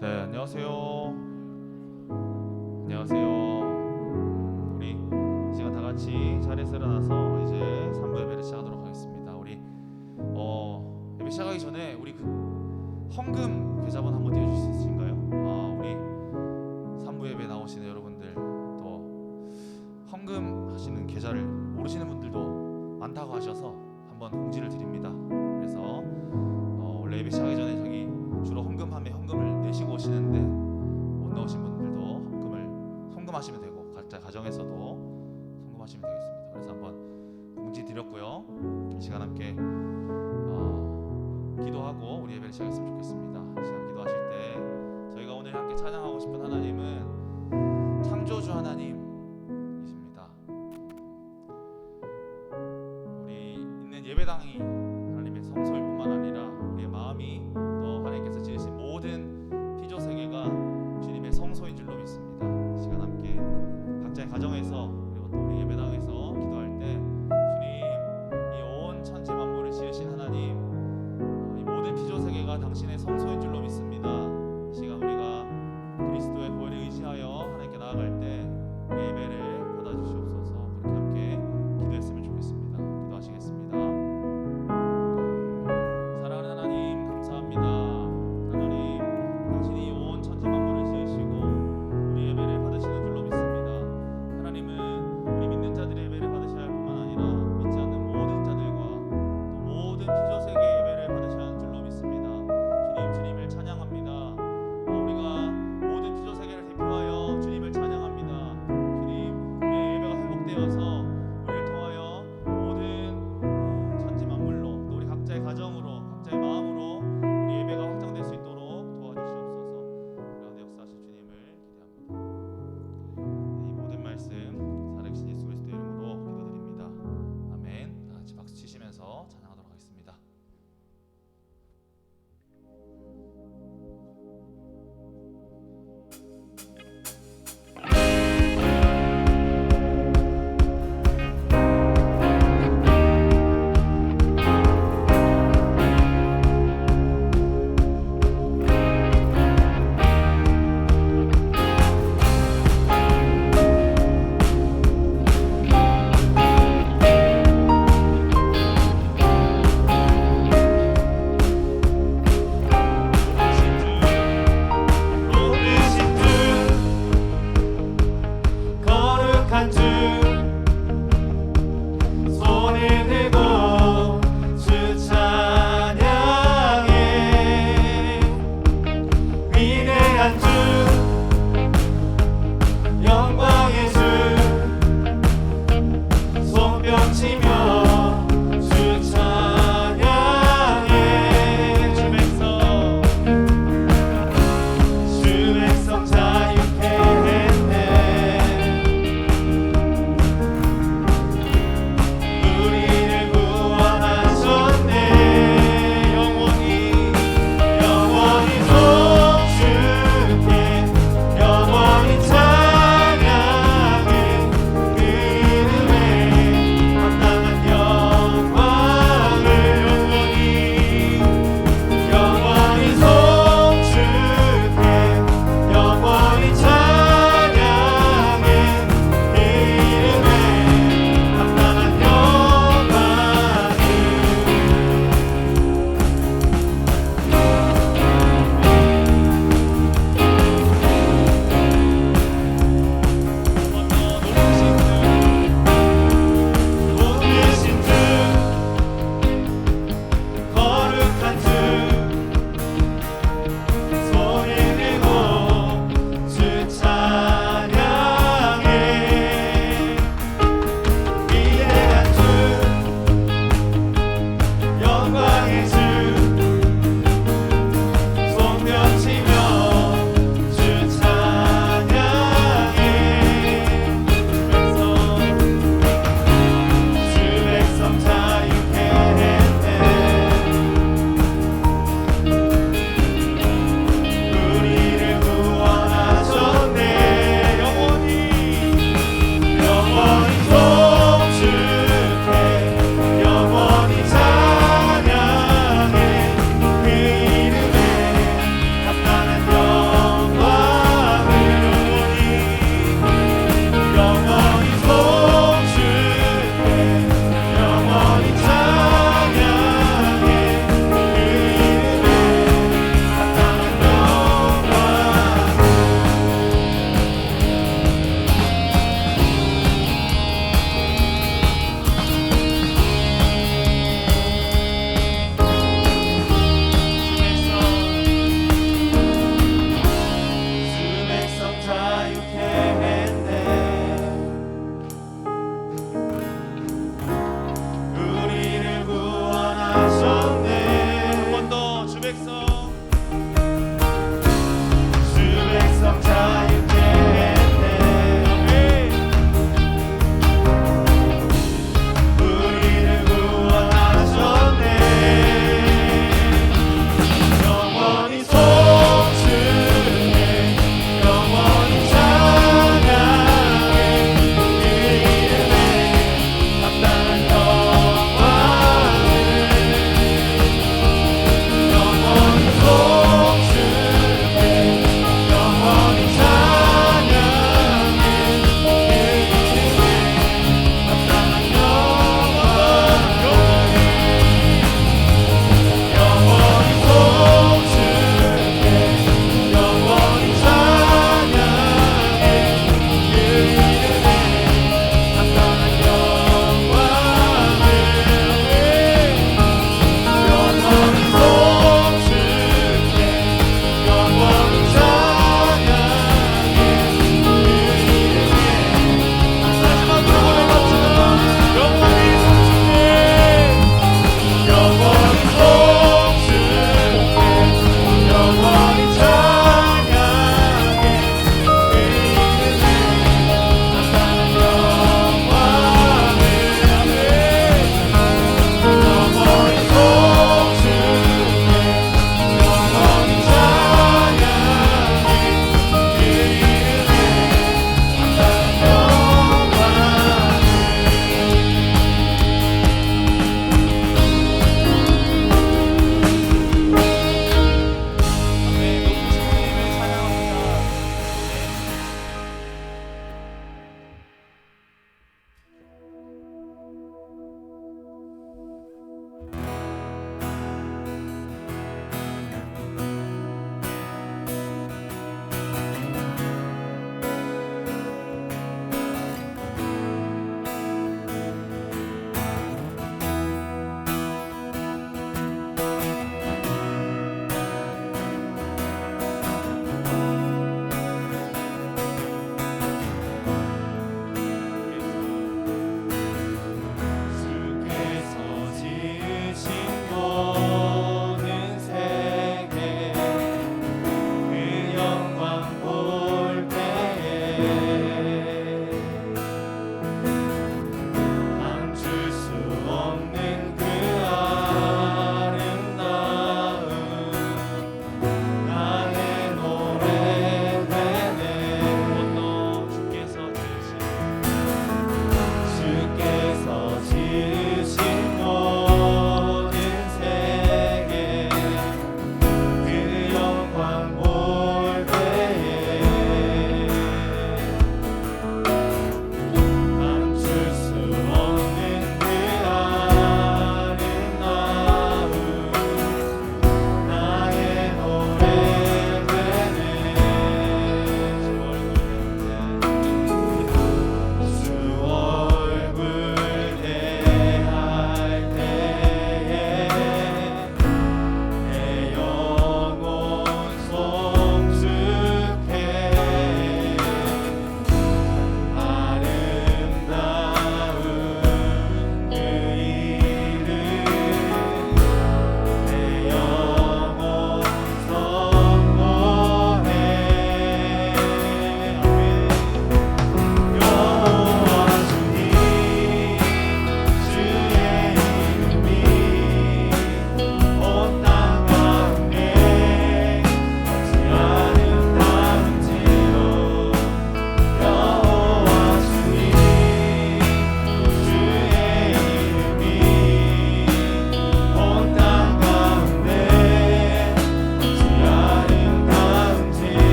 네, 안녕하세요. 안녕하세요. 우리 시간 다 같이 자리에서 일어나서 이제 3부 예배를 시작하도록 하겠습니다. 우리 예배 시작하기 전에 우리 헌금 계좌번 한번 띄워주실 수 있으신가요? 우리 3부 예배 나오시는 여러분들 또 헌금 하시는 계좌를 모르시는 분들도 많다고 하셔서 한번 공지를 드립니다. 그래서 원래 예배 시작하기 전에 저기 주로 헌금하면 헌금을 내시고 오시는데 못 넣으신 분들도 헌금을 송금하시면 되고 각자 가정에서도 송금하시면 되겠습니다. 그래서 한번 공지 드렸고요. 이 시간 함께 기도하고 우리 예배를 시작했으면 좋겠습니다. 이 시간 기도하실 때 저희가 오늘 함께 찬양하고 싶은 하나님은 창조주 하나님이십니다. 우리 있는 예배당이 하나님의 성소일 뿐만 아니라 우리의 마음이 또 하나님께서 지으신 모든 피조 세계가 주님의 성소인 줄로 믿습니다. 이 시간 함께 각자의 가정에서 그리고 또 우리 예배당에서 기도할 때 주님, 이 온 천지 만물을 지으신 하나님, 이 모든 피조 세계가 당신의 성소인 줄로 믿습니다. 이 시간 우리가 그리스도의 보혈을 의지하여 하나님께 나아갈 때 우리 예배를 받아주시옵소서. 그렇게 함께 기도했으면 좋겠습니다. 기도하시겠습니다. 사랑하는 하나님, 감사합니다. 하나님, 당신이 온 천지 만물을 지으시고 우리 예배를 받으시는 줄로 믿습니다. 하나님은 우리 믿는 자들의 예배를 받으셔야 할 뿐만 아니라 믿지 않는 모든 자들과 또 모든 피조 세계의 예배를 받으셔야 하는 줄로 믿습니다. 주님, 주님을 찬양합니다. 우리가 모든 피조 세계를 대표하여 주님을 찬양합니다. 주님, 우리의 예배가 회복되어서 우리를 통하여 모든 천지 만물로 또 우리 각자의 가정으로 각자의 마음으로 우리 예배가 확장될 수 있도록 도와주시옵소서. 그런데 역사하실 주님을 기대합니다. 이 모든 말씀 살아계신 예수 그리스도의 이름으로 기도드립니다. 아멘. 다 같이 박수 치시면서 찬양하도록 하겠습니다. 찬양해 그 이름에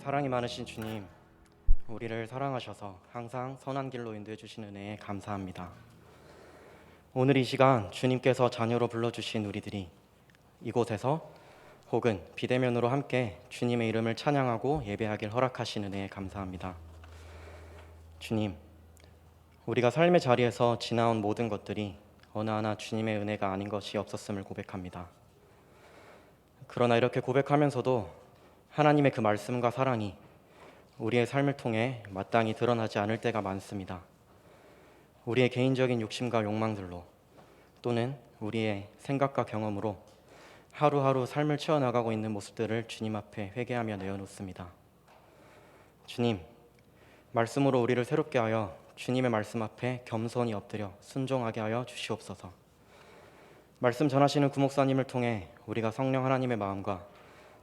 사랑이 많으신 주님, 우리를 사랑하셔서 항상 선한 길로 인도해 주신 은혜에 감사합니다. 오늘 이 시간 주님께서 자녀로 불러주신 우리들이 이곳에서 혹은 비대면으로 함께 주님의 이름을 찬양하고 예배하길 허락하신 은혜에 감사합니다. 주님, 우리가 삶의 자리에서 지나온 모든 것들이 어느 하나 주님의 은혜가 아닌 것이 없었음을 고백합니다. 그러나 이렇게 고백하면서도 하나님의 그 말씀과 사랑이 우리의 삶을 통해 마땅히 드러나지 않을 때가 많습니다. 우리의 개인적인 욕심과 욕망들로 또는 우리의 생각과 경험으로 하루하루 삶을 채워나가고 있는 모습들을 주님 앞에 회개하며 내어놓습니다. 주님, 말씀으로 우리를 새롭게 하여 주님의 말씀 앞에 겸손히 엎드려 순종하게 하여 주시옵소서. 말씀 전하시는 구목사님을 통해 우리가 성령 하나님의 마음과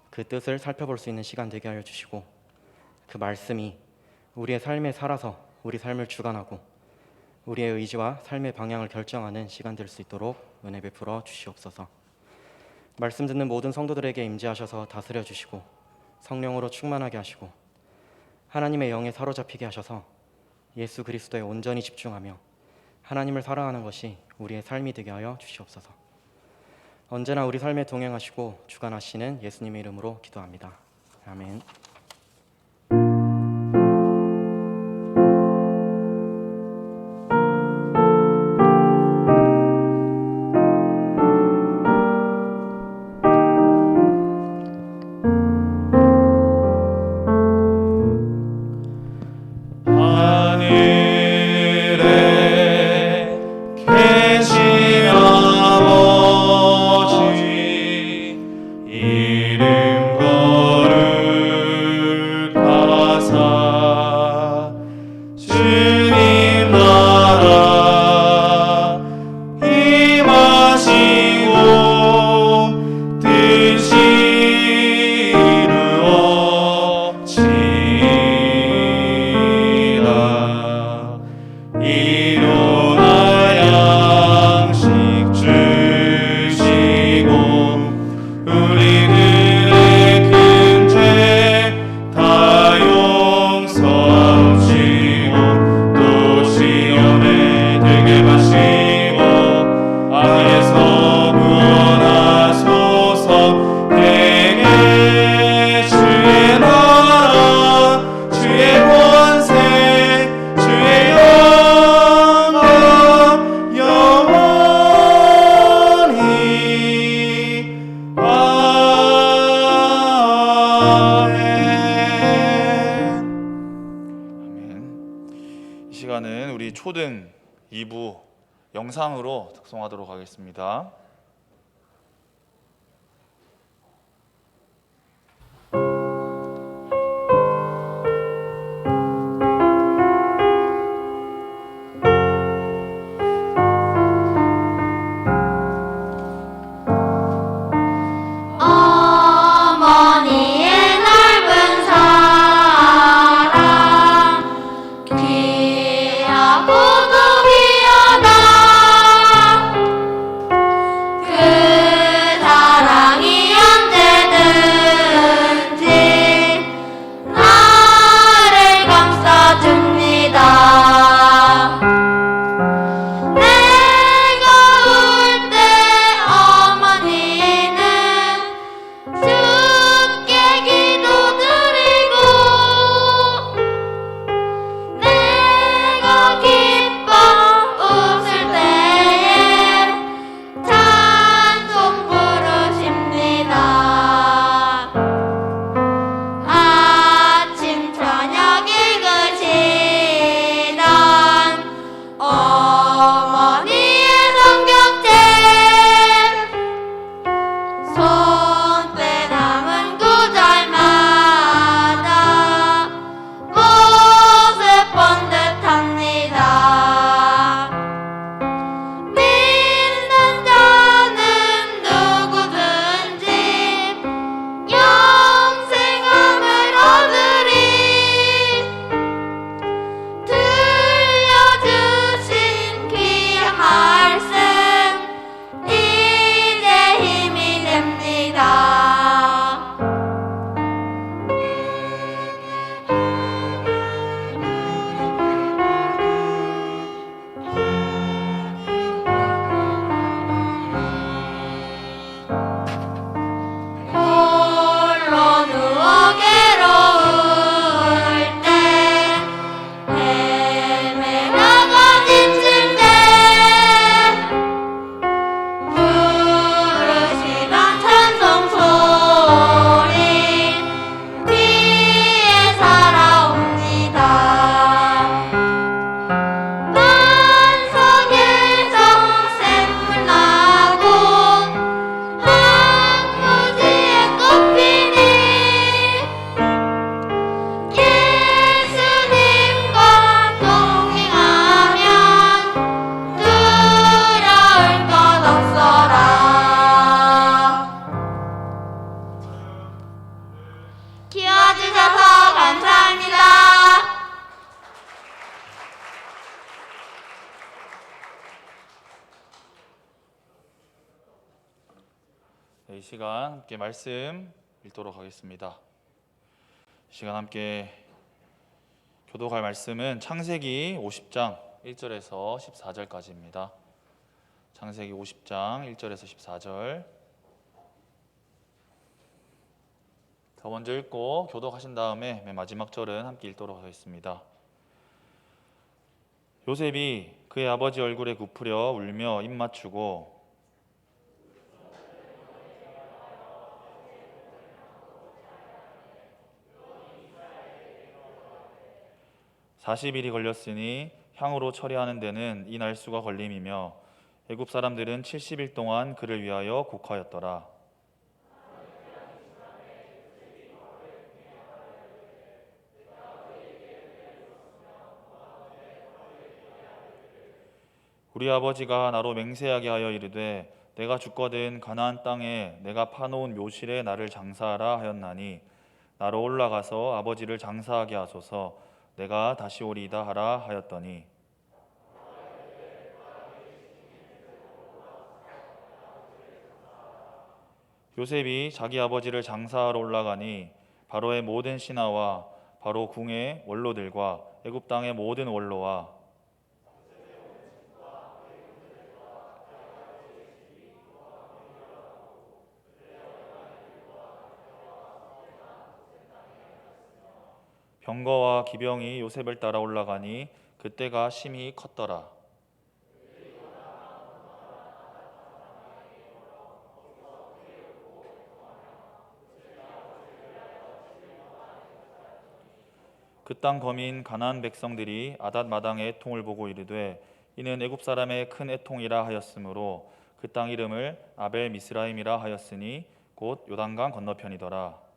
그 뜻을 살펴볼 수 있는 시간 되게 하여 주시고, 그 말씀이 우리의 삶에 살아서 우리 삶을 주관하고 우리의 의지와 삶의 방향을 결정하는 시간 될 수 있도록 은혜 베풀어 주시옵소서. 말씀 듣는 모든 성도들에게 임재하셔서 다스려 주시고 성령으로 충만하게 하시고 하나님의 영에 사로잡히게 하셔서 예수 그리스도에 온전히 집중하며 하나님을 사랑하는 것이 우리의 삶이 되게 하여 주시옵소서. 언제나 우리 삶에 동행하시고 주관하시는 예수님의 이름으로 기도합니다. 아멘. 초등 2부 영상으로 작성하도록 하겠습니다. 귀하고도 귀하다 시간 함께 말씀 읽도록 하겠습니다. 이 시간 함께 교독할 말씀은 창세기 50장 1절에서 14절까지입니다. 창세기 50장 1절에서 14절. 더 먼저 읽고 교독하신 다음에 맨 마지막 절은 함께 읽도록 하겠습니다. 요셉이 그의 아버지 얼굴에 굽으려 울며 입 맞추고 40일이 걸렸으니 향으로 처리하는 데는 이 날수가 걸림이며 애굽 사람들은 70일 동안 그를 위하여 곡하였더라. 우리 아버지가 나로 맹세하게 하여 이르되 내가 죽거든 가나안 땅에 내가 파놓은 묘실에 나를 장사하라 하였나니 나로 올라가서 아버지를 장사하게 하소서 내가 다시 오리이다 하라 하였더니 요셉이 자기 아버지를 장사하러 올라가니 바로의 모든 신하와 바로 궁의 원로들과 애굽 땅의 모든 원로와 병거와 기병이 요셉을 따라 올라가니 그때가 심히 컸더라. 그 땅 거민 가나안 백성들이 아닷 마당의 애통을 보고 이르되 이는 애굽 사람의 큰 애통이라 하였으므로 그 땅 이름을 아벨 미스라임이라 하였으니 곧 요단강 건너편이더라.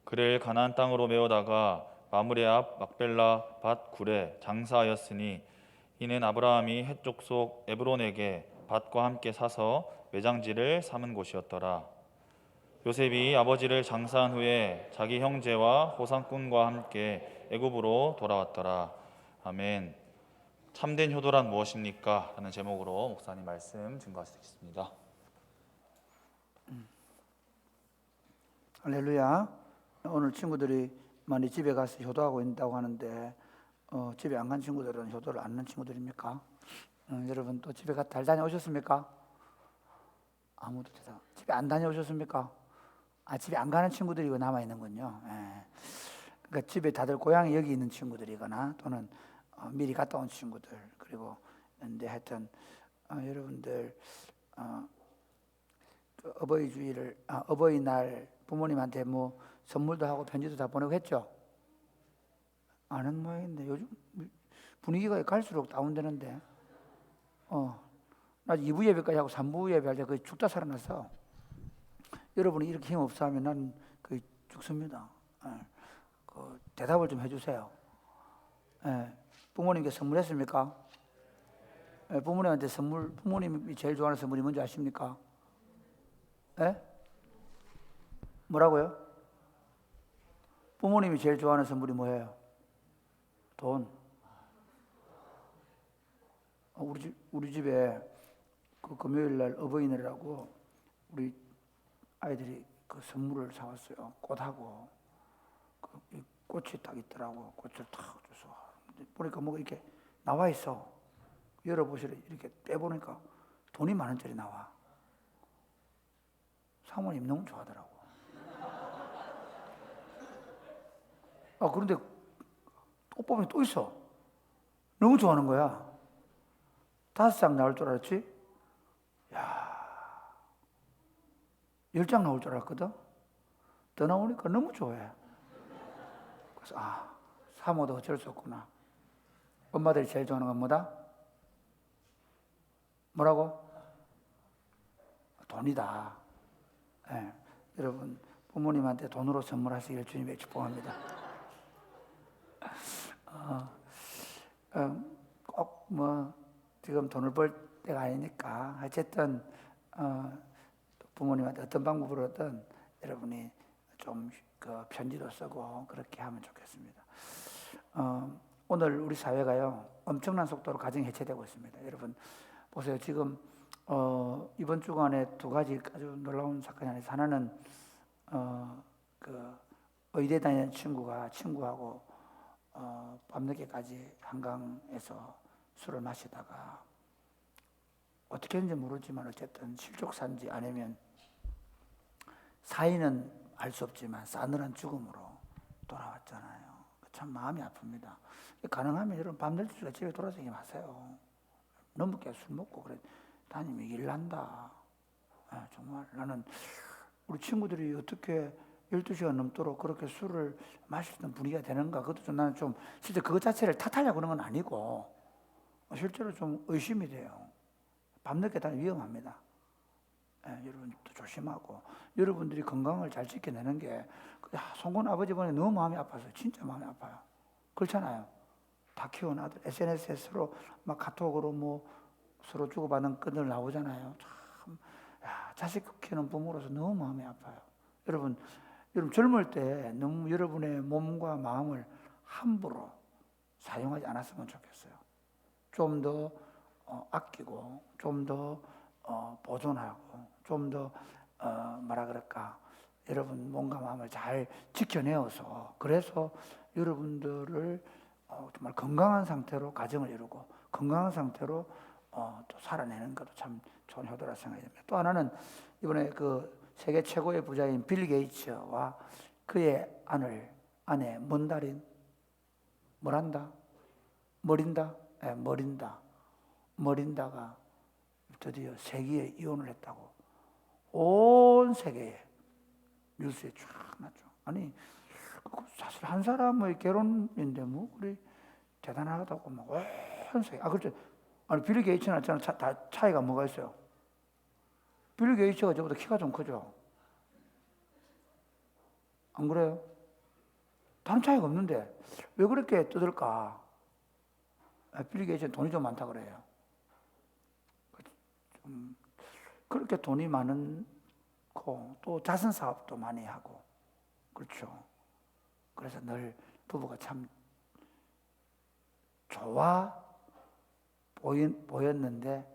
그를 가나안 땅으로 메어다가 마므레 앞 막벨라 밭 굴에 장사하였으니 이는 아브라함이 헷 족속 에브론에게 밭과 함께 사서 매장지를 삼은 곳이었더라. 요셉이 아버지를 장사한 후에 자기 형제와 호상꾼과 함께 애굽으로 돌아왔더라. 아멘. 참된 효도란 무엇입니까? 라는 제목으로 목사님 말씀 증거하시겠습니다. 할렐루야. 오늘 친구들이 많이 집에 가서 효도하고 있다고 하는데 집에 안 간 친구들은 효도를 안 하는 친구들입니까? 여러분 또 집에 잘 다녀오셨습니까? 아무도 대답. 집에 안 다녀오셨습니까? 집에 안 가는 친구들이 남아있는군요. 그러니까 집에 다들 고향이 여기 있는 친구들이거나 또는 미리 갔다 온 친구들. 그리고 근데 하여튼 여러분들 그 어버이날 부모님한테 뭐 선물도 하고 편지도 다 보내고 했죠? 안 한 모양인데 요즘 분위기가 갈수록 다운되는데 나 2부 예배까지 하고 3부 예배 할 때 거의 죽다 살아났어. 여러분이 이렇게 힘없어 하면 난 거의 죽습니다. 그 대답을 좀 해주세요. 부모님께 선물했습니까? 부모님한테 부모님이 제일 좋아하는 선물이 뭔지 아십니까? 뭐라고요? 부모님이 제일 좋아하는 선물이 뭐예요? 돈. 우리 집에 그 금요일 날 어버이날이라고 우리 아이들이 그 선물을 사왔어요. 꽃하고 이 꽃이 딱 있더라고. 꽃을 탁 줘서 보니까 뭐가 이렇게 나와 있어. 열어보시래. 이렇게 빼보니까 돈이 10,000원짜리 나와. 사모님 너무 좋아하더라고. 그런데 또 보면 또 있어. 너무 좋아하는 거야. 5장 나올 줄 알았지? 10장 나올 줄 알았거든? 더 나오니까 너무 좋아해. 그래서 사모도 어쩔 수 없구나. 엄마들이 제일 좋아하는 건 뭐다? 뭐라고? 돈이다. 여러분 부모님한테 돈으로 선물하시길 주님의 축복합니다. 꼭 뭐 지금 돈을 벌 때가 아니니까 어쨌든 부모님한테 어떤 방법으로든 여러분이 좀 그 편지도 쓰고 그렇게 하면 좋겠습니다. 오늘 우리 사회가요 엄청난 속도로 가정이 해체되고 있습니다. 여러분 보세요. 지금 이번 주간에 두 가지 아주 놀라운 사건이 하나 있어요. 하나는 그 의대 다니는 친구하고 밤늦게까지 한강에서 술을 마시다가 어떻게 했는지 모르지만 어쨌든 실족사인지 아니면 사인은 알 수 없지만 싸늘한 죽음으로 돌아왔잖아요. 참 마음이 아픕니다. 가능하면 여러분 밤 12시에 집에 돌아다니지 마세요. 너무 깨 술 먹고 그래 다니면 일 난다. 정말 나는 우리 친구들이 어떻게 12시간 넘도록 그렇게 술을 마시던 분위기가 되는가. 그것도 좀 나는 좀 실제 그것 자체를 탓하려고 그런 건 아니고 실제로 좀 의심이 돼요. 밤늦게 다니면 위험합니다. 여러분도 조심하고 여러분들이 건강을 잘 지켜내는 게 송군 아버지 보니 너무 마음이 아파서 진짜 마음이 아파요. 그렇잖아요. 다 키운 아들 SNS에 서로 막 카톡으로 뭐 서로 주고받는 끈들 나오잖아요. 참 자식 키우는 부모로서 너무 마음이 아파요. 여러분 젊을 때 너무 여러분의 몸과 마음을 함부로 사용하지 않았으면 좋겠어요. 좀 더 아끼고 좀 더 보존하고 좀 더 뭐라 그럴까 여러분 몸과 마음을 잘 지켜내어서 그래서 여러분들을 정말 건강한 상태로 가정을 이루고 건강한 상태로 또 살아내는 것도 참 좋은 효도라 생각이 됩니다. 또 하나는 이번에 그 세계 최고의 부자인 빌 게이츠와 그의 아내 먼다린 머린다가 드디어 세기에 이혼을 했다고 온 세계에 뉴스에 쫙 났죠. 아니 사실 한 사람의 결혼인데 뭐 그래 대단하다고 막 온 세계 그렇죠. 아니 빌 게이츠나 저는 다 차이가 뭐가 있어요? 빌 게이츠가 저보다 키가 좀 크죠. 안 그래요? 다른 차이가 없는데 왜 그렇게 떠들까? 빌 게이츠는 돈이 좀 많다 그래요. 그렇게 돈이 많고 또 자선 사업도 많이 하고 그렇죠. 그래서 늘 부부가 참 좋아 보였는데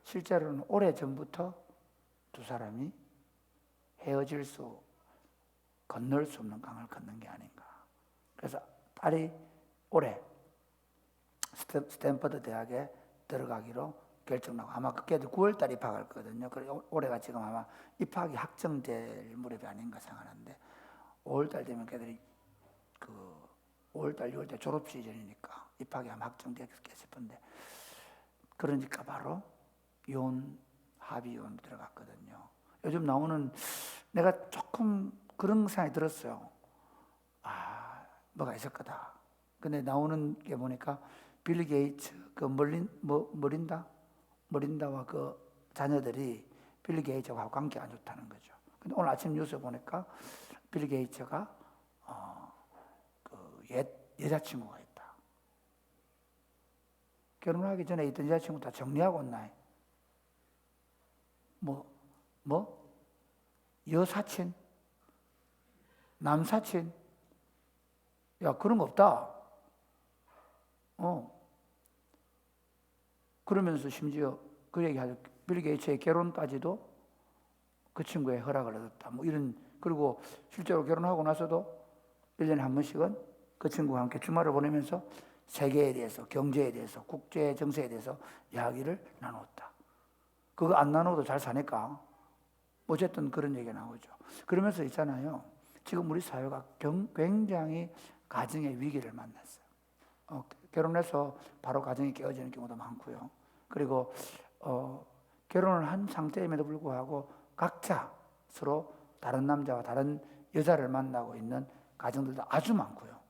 실제로는 오래 전부터 두 사람이 건널 수 없는 강을 건넌 게 아닌가. 그래서 딸이 올해 스탠퍼드 대학에 들어가기로 결정나고 아마 그게도 9월달 입학할 거거든요. 그래서 올해가 지금 아마 입학이 확정될 무렵이 아닌가 생각하는데 5월달 되면 걔들이 5월달, 6월달 졸업 시즌이니까 입학이 아마 확정되겠 싶은데 그러니까 바로 합의 이혼 들어갔거든요. 요즘 나오는 내가 조금 그런 생각이 들었어요. 뭐가 있을 거다. 근데 나오는 게 보니까 빌 게이츠 머린다와 그 자녀들이 빌 게이츠하고 관계가 안 좋다는 거죠. 근데 오늘 아침 뉴스 보니까 빌 게이츠가 그 여자친구가 있다. 결혼하기 전에 있던 여자친구 다 정리하고 온나? 여사친? 남사친? 야, 그런 거 없다. 그러면서 심지어 그 얘기하죠. 빌 게이츠의 결혼까지도 그 친구의 허락을 얻었다. 그리고 실제로 결혼하고 나서도 1년에 한 번씩은 그 친구와 함께 주말을 보내면서 세계에 대해서, 경제에 대해서, 국제 정세에 대해서 이야기를 나눴다. 그거 안 나눠도 잘 사니까 어쨌든 그런 얘기가 나오죠. 그러면서 있잖아요. 지금 우리 사회가 굉장히 가정의 위기를 만났어요. 결혼해서 바로 가정이 깨어지는 경우도 많고요. 그리고 결혼을 한 상태임에도 불구하고 각자 서로 다른 남자와 다른 여자를 만나고 있는 가정들도 아주 많고요.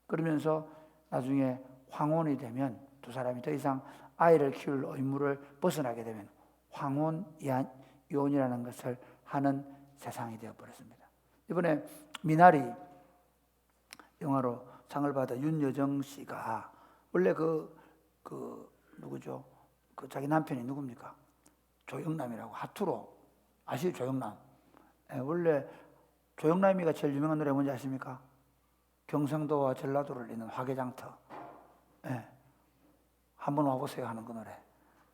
그러면서 나중에 황혼이 되면 두 사람이 더 이상 아이를 키울 의무를 벗어나게 되면 황혼 이혼이라는 것을 하는 세상이 되어버렸습니다. 이번에 미나리 영화로 상을 받은 윤여정 씨가 원래 누구죠? 그 자기 남편이 누굽니까? 조영남이라고 하투로 아시죠? 조영남. 원래 조영남이가 제일 유명한 노래 뭔지 아십니까? 경상도와 전라도를 잇는 화개장터. 예. 한번 와보세요 하는 그 노래.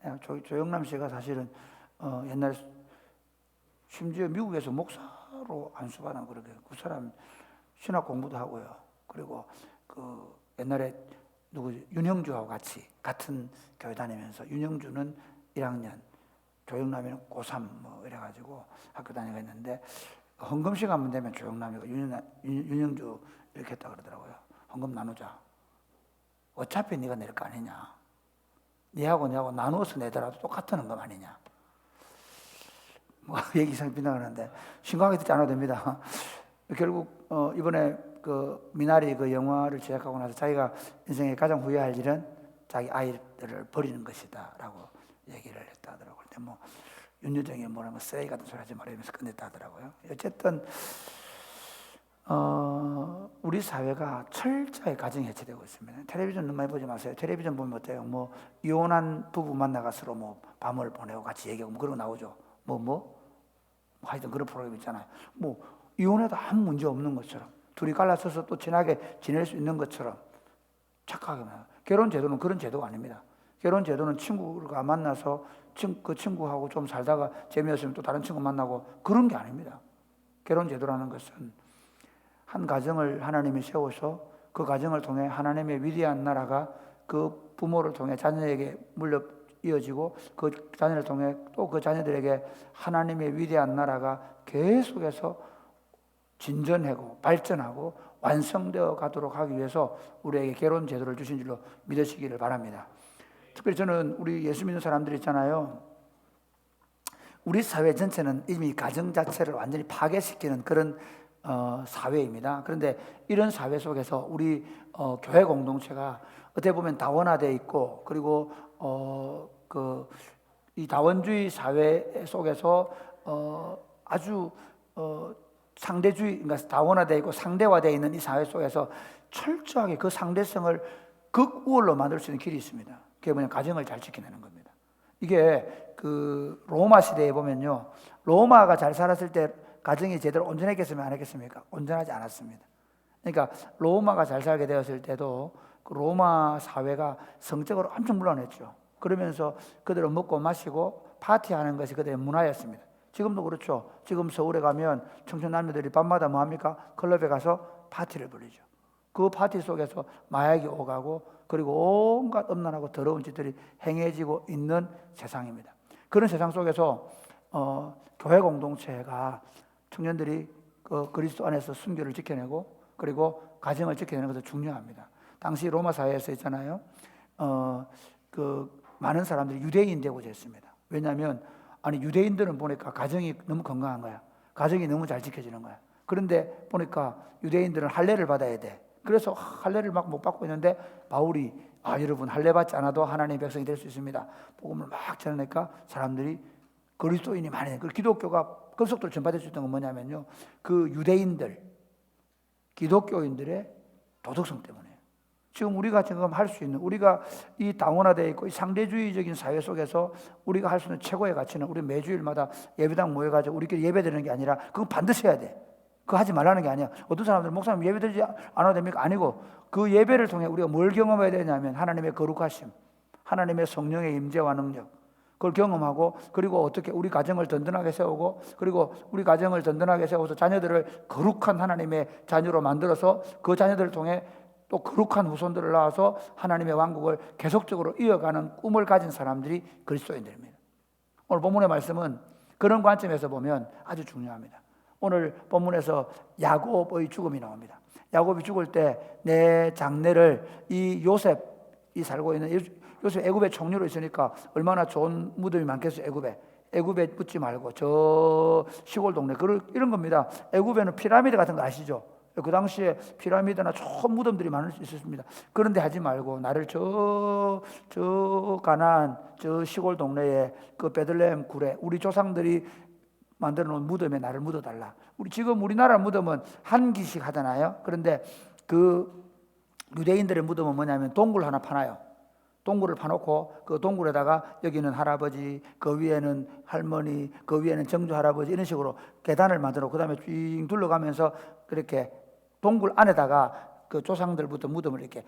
예, 조영남 씨가 사실은 옛날 심지어 미국에서 목사로 안수받은 그렇게 그 사람 신학 공부도 하고요. 그리고 그 옛날에 윤형주하고 같은 교회 다니면서 윤형주는 1학년, 조영남이는 고3 뭐 이래가지고 학교 다니고 했는데 헌금 시간만 되면 조영남이가 윤형주 이렇게 했다 그러더라고요. 헌금 나누자. 어차피 네가 낼 거 아니냐. 네하고 내하고 나누어서 내더라도 똑같은 헌금 아니냐. 뭐 얘기 이상 빗나가는데 심각하게 듣지 않아도 됩니다. 결국 이번에 그 미나리 그 영화를 제작하고 나서 자기가 인생에 가장 후회할 일은 자기 아이들을 버리는 것이다라고 얘기를 했다 하더라고요. 근데 뭐 윤여정이 뭐라는 거 쓰레기 같은 소리 하지 말으면서 끝냈다 하더라고요. 어쨌든 우리 사회가 철저히 가정이 해체되고 있습니다. 텔레비전 너무 많이 보지 마세요. 텔레비전 보면 어때요? 뭐 이혼한 부부 만나가 서로 뭐 밤을 보내고 같이 얘기하고 뭐 그런 거 나오죠. 하여튼 그런 프로그램 있잖아요. 뭐 이혼해도 아무 문제 없는 것처럼 둘이 갈라서서 또 친하게 지낼 수 있는 것처럼 착각하게 만요. 결혼 제도는 그런 제도가 아닙니다. 결혼 제도는 친구가 만나서 그 친구하고 좀 살다가 재미없으면 또 다른 친구 만나고 그런 게 아닙니다. 결혼 제도라는 것은 한 가정을 하나님이 세워서 그 가정을 통해 하나님의 위대한 나라가 그 부모를 통해 자녀에게 물려 이어지고 그 자녀를 통해 또 그 자녀들에게 하나님의 위대한 나라가 계속해서 진전하고 발전하고 완성되어 가도록 하기 위해서 우리에게 결혼 제도를 주신 줄로 믿으시기를 바랍니다. 특별히 저는 우리 예수 믿는 사람들 있잖아요. 우리 사회 전체는 이미 가정 자체를 완전히 파괴시키는 그런 사회입니다. 그런데 이런 사회 속에서 우리 교회 공동체가 어떻게 보면 다원화되어 있고 그리고 이 다원주의 사회 속에서 아주 상대주의, 그러니까 다원화되어 있고 상대화되어 있는 이 사회 속에서 철저하게 그 상대성을 극우월로 만들 수 있는 길이 있습니다. 그게 뭐냐, 가정을 잘 지켜내는 겁니다. 이게 그 로마 시대에 보면요, 로마가 잘 살았을 때 가정이 제대로 온전했겠습니까? 안 했겠습니까? 온전하지 않았습니다. 그러니까 로마가 잘 살게 되었을 때도 그 로마 사회가 성적으로 엄청 물러냈죠. 그러면서 그들은 먹고 마시고 파티하는 것이 그들의 문화였습니다. 지금도 그렇죠. 지금 서울에 가면 청춘 남녀들이 밤마다 뭐합니까? 클럽에 가서 파티를 벌이죠. 그 파티 속에서 마약이 오가고 그리고 온갖 음란하고 더러운 짓들이 행해지고 있는 세상입니다. 그런 세상 속에서 교회 공동체가 청년들이 그 그리스도 안에서 순교를 지켜내고 그리고 가정을 지켜내는 것도 중요합니다. 당시 로마 사회에서 있잖아요. 많은 사람들이 유대인 되고자 했습니다. 왜냐하면 유대인들은 보니까 가정이 너무 건강한 거야. 가정이 너무 잘 지켜지는 거야. 그런데 보니까 유대인들은 할례를 받아야 돼. 그래서 할례를 막 못 받고 있는데 바울이 여러분 할례 받지 않아도 하나님의 백성이 될 수 있습니다. 복음을 막 전하니까 사람들이 그리스도인이 많이 돼요. 기독교가 급속도로 전파될 수 있던 건 뭐냐면요, 그 유대인들, 기독교인들의 도덕성 때문에. 지금 우리가 지금 할 수 있는, 우리가 이 다원화되어 있고 이 상대주의적인 사회 속에서 우리가 할 수 있는 최고의 가치는 우리 매주일마다 예배당 모여가지고 우리끼리 예배드리는 게 아니라 그건 반드시 해야 돼. 그거 하지 말라는 게 아니야. 어떤 사람들은 목사님 예배드리지 않아도 됩니까? 아니고 그 예배를 통해 우리가 뭘 경험해야 되냐면 하나님의 거룩하심, 하나님의 성령의 임재와 능력, 그걸 경험하고 그리고 어떻게 우리 가정을 든든하게 세우고 그리고 우리 가정을 든든하게 세워서 자녀들을 거룩한 하나님의 자녀로 만들어서 그 자녀들을 통해 또 거룩한 후손들을 낳아서 하나님의 왕국을 계속적으로 이어가는 꿈을 가진 사람들이 그리스도인들입니다. 오늘 본문의 말씀은 그런 관점에서 보면 아주 중요합니다. 오늘 본문에서 야곱의 죽음이 나옵니다. 야곱이 죽을 때 내 장래를 이 요셉이 살고 있는 요셉 애굽의 총리로 있으니까 얼마나 좋은 무덤이 많겠어요. 애굽에 묻지 말고 저 시골 동네 이런 겁니다. 애굽에는 피라미드 같은 거 아시죠? 그 당시에 피라미드나 좋은 무덤들이 많을 수 있었습니다. 그런데 하지 말고 나를 저 가나안 저 시골 동네에 그 베들레헴 굴에 우리 조상들이 만들어 놓은 무덤에 나를 묻어달라. 지금 우리나라 무덤은 한 기씩 하잖아요. 그런데 그 유대인들의 무덤은 뭐냐면 동굴 하나 파놔요. 동굴을 파놓고 그 동굴에다가 여기는 할아버지, 그 위에는 할머니, 그 위에는 정조 할아버지 이런 식으로 계단을 만들어 그 다음에 쭉 둘러가면서 그렇게 동굴 안에다가 그 조상들부터 무덤을 이렇게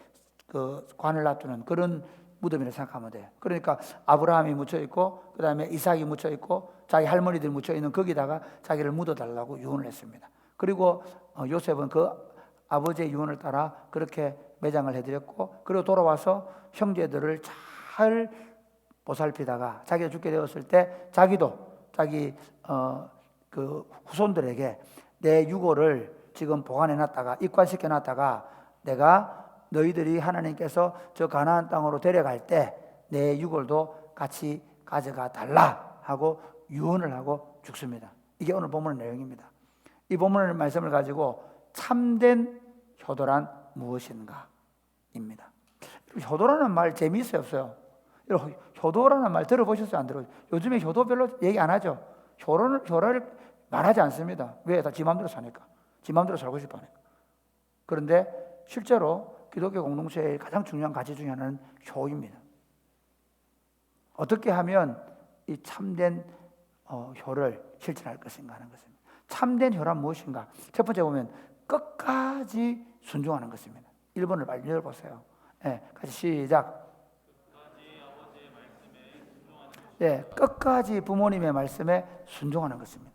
그 관을 놔두는 그런 무덤이라 생각하면 돼요. 그러니까 아브라함이 묻혀 있고 그다음에 이삭이 묻혀 있고 자기 할머니들이 묻혀 있는 거기다가 자기를 묻어달라고 유언을 했습니다. 그리고 요셉은 그 아버지의 유언을 따라 그렇게 매장을 해드렸고, 그리고 돌아와서 형제들을 잘 보살피다가 자기가 죽게 되었을 때 자기도 자기 그 후손들에게 내 유고를 지금 보관해놨다가 입관시켜놨다가 내가 너희들이 하나님께서 저 가나안 땅으로 데려갈 때 내 유골도 같이 가져가 달라 하고 유언을 하고 죽습니다. 이게 오늘 본문의 내용입니다. 이 본문의 말씀을 가지고 참된 효도란 무엇인가 입니다. 효도라는 말 재미있어요, 없어요? 효도라는 말 들어보셨어요, 안 들어보셨어요? 요즘에 효도 별로 얘기 안 하죠. 효를 말하지 않습니다. 왜? 다 지 맘대로 사니까. 지 맘대로 살고 싶어 하니까. 그런데 실제로 기독교 공동체의 가장 중요한 가치 중에 하나는 효입니다. 어떻게 하면 이 참된 효를 실천할 것인가 하는 것입니다. 참된 효란 무엇인가? 첫 번째 보면 끝까지 순종하는 것입니다. 1번을 빨리 읽어보세요. 네, 같이 시작. 네, 끝까지 부모님의 말씀에 순종하는 것입니다.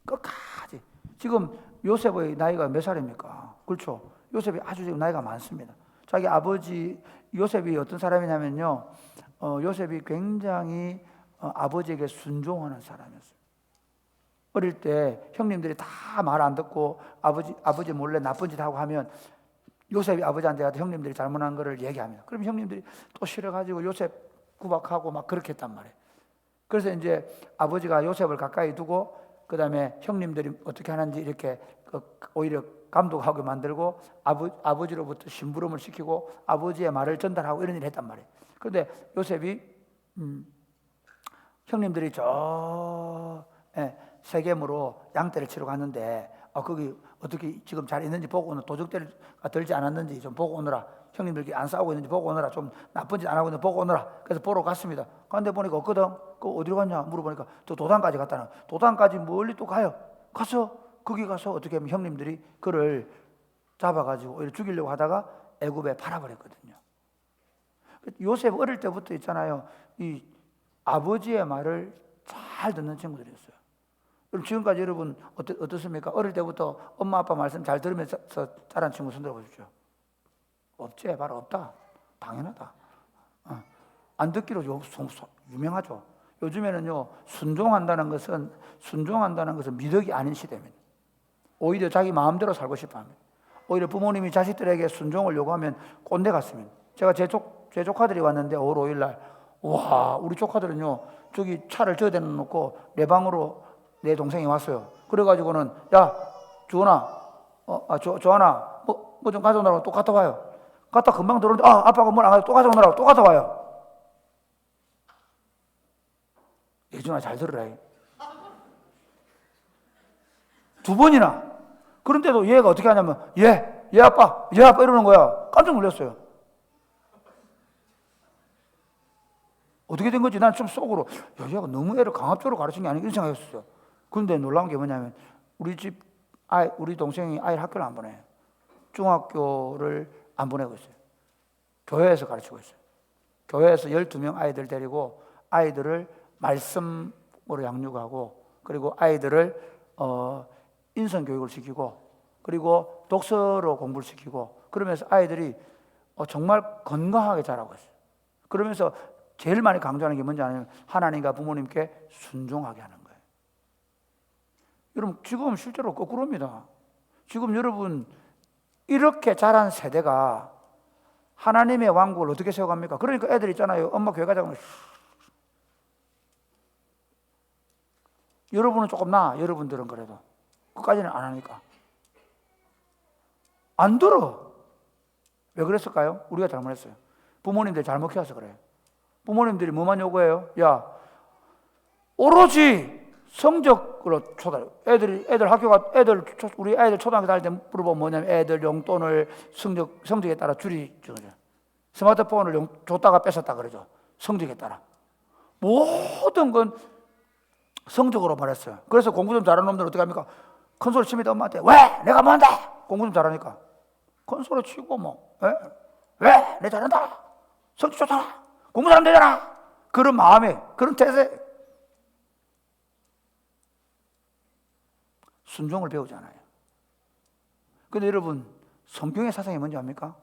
끝까지. 지금 요셉의 나이가 몇 살입니까? 그렇죠. 요셉이 아주 지금 나이가 많습니다. 자기 아버지 요셉이 어떤 사람이냐면요, 요셉이 굉장히 아버지에게 순종하는 사람이었어요. 어릴 때 형님들이 다 말 안 듣고 아버지 몰래 나쁜 짓 하고 하면 요셉이 아버지한테 가서 형님들이 잘못한 거를 얘기합니다. 그럼 형님들이 또 싫어가지고 요셉 구박하고 막 그렇게 했단 말이에요. 그래서 이제 아버지가 요셉을 가까이 두고 그 다음에 형님들이 어떻게 하는지 이렇게 오히려 감독하게 만들고 아버지로부터 심부름을 시키고 아버지의 말을 전달하고 이런 일을 했단 말이에요. 그런데 요셉이 형님들이 저 세겜으로 양떼를 치러 갔는데 거기 어떻게 지금 잘 있는지 보고 오늘 도적대가 들지 않았는지 좀 보고 오너라. 형님들끼리 안 싸우고 있는지 보고 오너라. 좀 나쁜 짓 안 하고 있는지 보고 오너라. 그래서 보러 갔습니다. 갔는데 보니까 없거든. 그 어디로 갔냐 물어보니까 저 도단까지 갔다는. 도단까지 멀리 또 가요. 가서 거기 가서 어떻게 하면 형님들이 그를 잡아가지고 죽이려고 하다가 애굽에 팔아버렸거든요. 요셉 어릴 때부터 있잖아요. 이 아버지의 말을 잘 듣는 친구들이었어요. 그럼 지금까지 여러분 어떻습니까? 어릴 때부터 엄마 아빠 말씀 잘 들으면서 자란 친구 손들어 보십시오. 없지, 바로 없다. 당연하다. 안 듣기로 유명하죠. 요즘에는요 순종한다는 것은 미덕이 아닌 시대입니다. 오히려 자기 마음대로 살고 싶어합니다. 오히려 부모님이 자식들에게 순종을 요구하면 꼰대 같습니다. 제가 제 조카들이 왔는데 5월 5일 날, 와, 우리 조카들은요 저기 차를 저대로 놓고 내 방으로 내 동생이 왔어요. 그래가지고는 야 주원아, 조하나 뭐 좀 가져오느라고 또 갔다 와요. 갔다 금방 들어오는데 아빠가 뭘 안 가지고 또 가져오느라고 또 갔다 와요. 예준아 잘 들으라. 2번이나. 그런데도 얘가 어떻게 하냐면 얘 아빠 이러는 거야. 깜짝 놀랐어요. 어떻게 된 건지 난 좀 속으로 얘가 너무 애를 강압적으로 가르친 게 아닌가 이런 생각했어요. 그런데 놀라운 게 뭐냐면 우리 동생이 아이를 학교를 안 보내요. 중학교를 안 보내고 있어요. 교회에서 가르치고 있어요. 교회에서 12명 아이들 데리고 아이들을 말씀으로 양육하고 그리고 아이들을 인성교육을 시키고 그리고 독서로 공부를 시키고 그러면서 아이들이 정말 건강하게 자라고 있어요. 그러면서 제일 많이 강조하는 게 뭔지 아냐면 하나님과 부모님께 순종하게 하는 거예요. 여러분 지금 실제로 거꾸로입니다. 지금 여러분 이렇게 자란 세대가 하나님의 왕국을 어떻게 세워갑니까? 그러니까 애들 있잖아요. 엄마 교회 가자고 하면 여러분은 조금 여러분들은 그래도 그까지는 안 하니까 안 들어. 왜 그랬을까요? 우리가 잘못했어요. 부모님들이 잘못 키워서 그래요. 부모님들이 뭐만 요구해요? 야, 오로지 성적으로 우리 애들 초등학교 다닐 때 물어보면 뭐냐면 애들 용돈을 성적에 따라 줄이죠. 스마트폰을 줬다가 뺏었다 그러죠. 성적에 따라. 모든 건 성적으로 말했어요. 그래서 공부 좀 잘하는 놈들은 어떻게 합니까? 큰 소리 칩니다 엄마한테. 왜? 내가 뭔데? 공부 좀 잘하니까. 큰 소리 치고 뭐 왜? 내 잘한다. 성취 좋잖아. 공부 잘하면 되잖아. 그런 마음에, 그런 태세. 순종을 배우잖아요. 근데 여러분, 성경의 사상이 뭔지 압니까?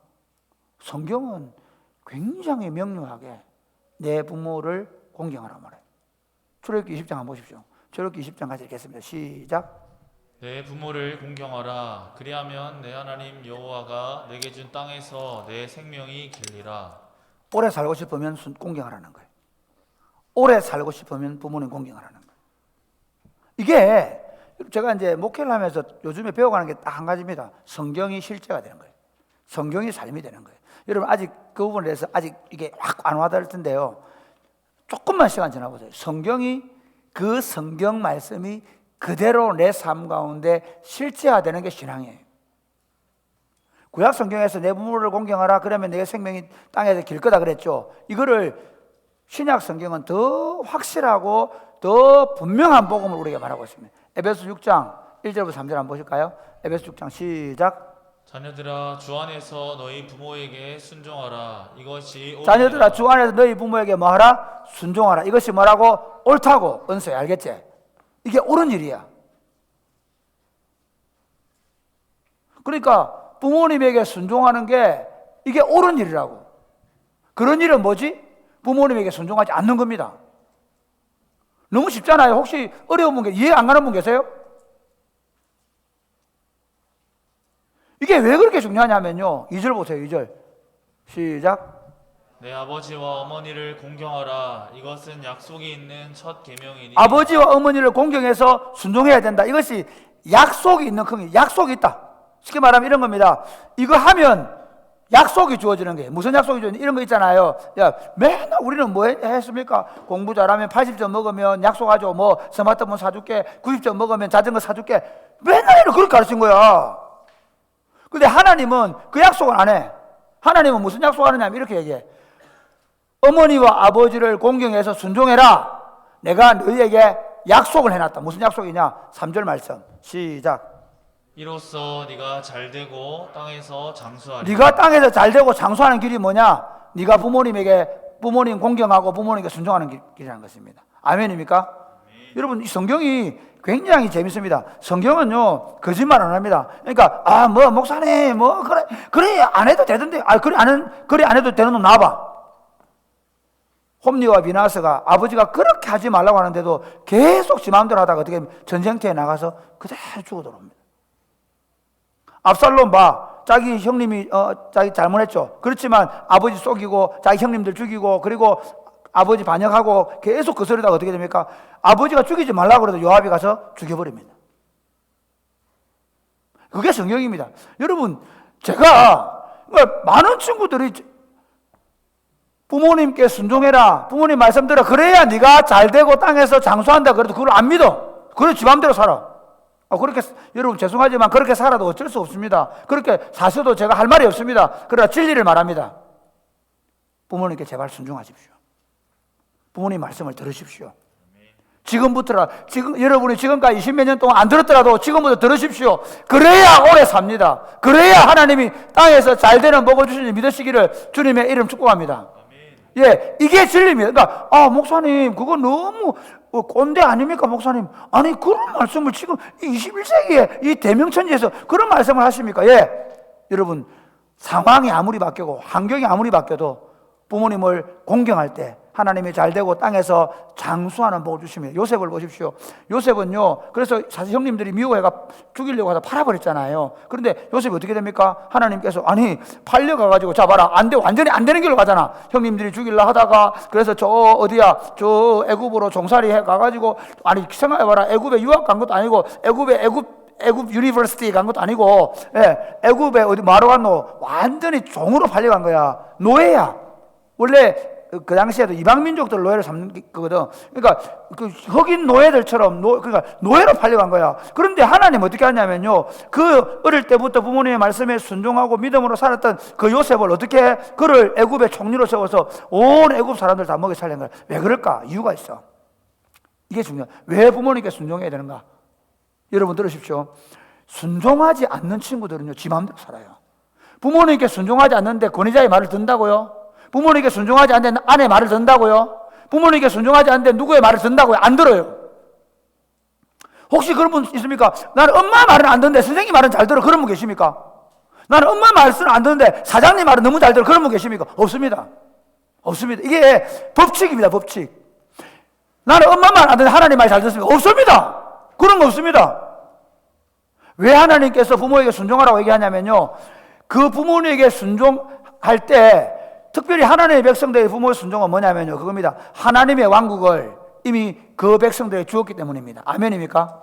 성경은 굉장히 명료하게 내 부모를 공경하라 말해요. 출애굽기 20장 한번 보십시오. 출애굽기 20장 같이 읽겠습니다. 시작. 내 부모를 공경하라. 그리하면 내 하나님 여호와가 내게 준 땅에서 내 생명이 길리라. 오래 살고 싶으면 공경하라는 거예요. 오래 살고 싶으면 부모님 공경하라는 거예요. 이게 제가 이제 목회를 하면서 요즘에 배워가는 게 딱 한 가지입니다. 성경이 실제가 되는 거예요. 성경이 삶이 되는 거예요. 여러분 아직 그 부분에 대해서 아직 이게 확 안 와닿을 텐데요. 조금만 시간 지나보세요. 성경이 그 성경 말씀이 그대로 내 삶 가운데 실제화되는 게 신앙이에요. 구약 성경에서 내 부모를 공경하라 그러면 내 생명이 땅에서 길 거다 그랬죠. 이거를 신약 성경은 더 확실하고 더 분명한 복음을 우리에게 말하고 있습니다. 에베소 6장 1절부터 3절 한번 보실까요? 에베소 6장 시작. 자녀들아 주 안에서 너희 부모에게 순종하라. 이것이 옳으니라. 자녀들아 주 안에서 너희 부모에게 뭐하라? 순종하라. 이것이 뭐라고? 옳다고. 은수야, 알겠지? 이게 옳은 일이야. 그러니까 부모님에게 순종하는 게 이게 옳은 일이라고. 그런 일은 뭐지? 부모님에게 순종하지 않는 겁니다. 너무 쉽잖아요. 혹시 어려운 분, 이해 안 가는 분 계세요? 이게 왜 그렇게 중요하냐면요. 2절 보세요. 2절 시작. 내 아버지와 어머니를 공경하라. 이것은 약속이 있는 첫 계명이니. 아버지와 어머니를 공경해서 순종해야 된다. 이것이 약속이 있는 큰 약속이 있다. 쉽게 말하면 이런 겁니다. 이거 하면 약속이 주어지는 거예요. 무슨 약속이 주어지는 이런 거 있잖아요. 야, 맨날 우리는 뭐 했습니까? 공부 잘하면 80점 먹으면 약속하죠. 뭐 스마트폰 사줄게. 90점 먹으면 자전거 사줄게. 맨날 그렇게 가르친 거야. 근데 하나님은 그 약속은 안 해. 하나님은 무슨 약속하느냐면 이렇게 얘기해. 어머니와 아버지를 공경해서 순종해라. 내가 너희에게 약속을 해놨다. 무슨 약속이냐? 3절 말씀 시작. 이로써 네가 잘되고 땅에서 장수하리라. 네가 땅에서 잘되고 장수하는 길이 뭐냐? 네가 부모님 공경하고 부모님께 순종하는 길이라는 것입니다. 아멘입니까? 여러분 이 성경이 굉장히 재밌습니다. 성경은요 거짓말 안 합니다. 그러니까 뭐 목사님 뭐 그래 안 해도 되던데 그래 안 해도 되는 놈 나와봐. 홈리와 비나스가 아버지가 그렇게 하지 말라고 하는데도 계속 지 마음대로 하다가 어떻게 전쟁터에 나가서 그대로 죽어 들어옵니다. 압살롬 봐. 자기 형님이 자기 잘못했죠. 그렇지만 아버지 속이고 자기 형님들 죽이고 그리고 아버지 반역하고 계속 그 소리다가 어떻게 됩니까? 아버지가 죽이지 말라고 그래도 요압이 가서 죽여버립니다. 그게 성경입니다. 여러분 제가 많은 친구들이 부모님께 순종해라. 부모님 말씀 들어. 그래야 네가 잘되고 땅에서 장수한다. 그래도 그걸 안 믿어. 그래 지 맘대로 살아. 그렇게 여러분 죄송하지만 그렇게 살아도 어쩔 수 없습니다. 그렇게 사셔도 제가 할 말이 없습니다. 그러나 진리를 말합니다. 부모님께 제발 순종하십시오. 부모님 말씀을 들으십시오. 여러분이 지금까지 20몇 년 동안 안 들었더라도 지금부터 들으십시오. 그래야 오래 삽니다. 그래야 하나님이 땅에서 잘되는 복을 주시니 믿으시기를 주님의 이름 축복합니다. 예, 이게 진리입니다. 그러니까 목사님 그거 너무 꼰대 아닙니까 목사님? 아니 그런 말씀을 지금 21세기에 이 대명천지에서 그런 말씀을 하십니까? 예, 여러분 상황이 아무리 바뀌고 환경이 아무리 바뀌어도 부모님을 공경할 때 하나님이 잘되고 땅에서 장수하는 복을 주십니다. 요셉을 보십시오. 요셉은요 그래서 사실 형님들이 미워해가 죽이려고 하다 팔아버렸잖아요. 그런데 요셉이 어떻게 됩니까? 하나님께서 팔려가가지고 잡아라. 안 돼, 완전히 안 되는 길로 가잖아. 형님들이 죽이려 하다가 그래서 저 애굽으로 종살이 해 가가지고 생각해봐라. 애굽에 유학 간 것도 아니고 애굽 유니버시티 간 것도 아니고 애굽에 어디 뭐하러 갔노? 완전히 종으로 팔려간 거야. 노예야. 원래 그 당시에도 이방 민족들 노예를 삼는 거거든. 그러니까 그 흑인 노예들처럼 그러니까 노예로 팔려간 거야. 그런데 하나님 어떻게 하냐면요, 그 어릴 때부터 부모님의 말씀에 순종하고 믿음으로 살았던 그 요셉을 어떻게 그를 애굽의 총리로 세워서 온 애굽 사람들 다 먹여 살린 거야. 왜 그럴까? 이유가 있어. 이게 중요해. 왜 부모님께 순종해야 되는가? 여러분 들으십시오. 순종하지 않는 친구들은요 지 마음대로 살아요. 부모님께 순종하지 않는데 권위자의 말을 듣는다고요? 부모님께 순종하지 않는데 아내의 말을 듣는다고요? 부모님께 순종하지 않는데 누구의 말을 듣는다고요? 안 들어요. 혹시 그런 분 있습니까? 나는 엄마 말은 안 듣는데 선생님 말은 잘 들어. 그런 분 계십니까? 나는 엄마 말씀은 안 듣는데 사장님 말은 너무 잘 들어. 그런 분 계십니까? 없습니다. 없습니다. 이게 법칙입니다. 법칙. 나는 엄마 말 안 듣는데 하나님 말이 잘 듣습니까? 없습니다. 그런 거 없습니다. 왜 하나님께서 부모에게 순종하라고 얘기하냐면요, 그 부모님에게 순종할 때 특별히 하나님의 백성들의 부모의 순종은 뭐냐면요, 그겁니다. 하나님의 왕국을 이미 그 백성들에게 주었기 때문입니다. 아멘입니까?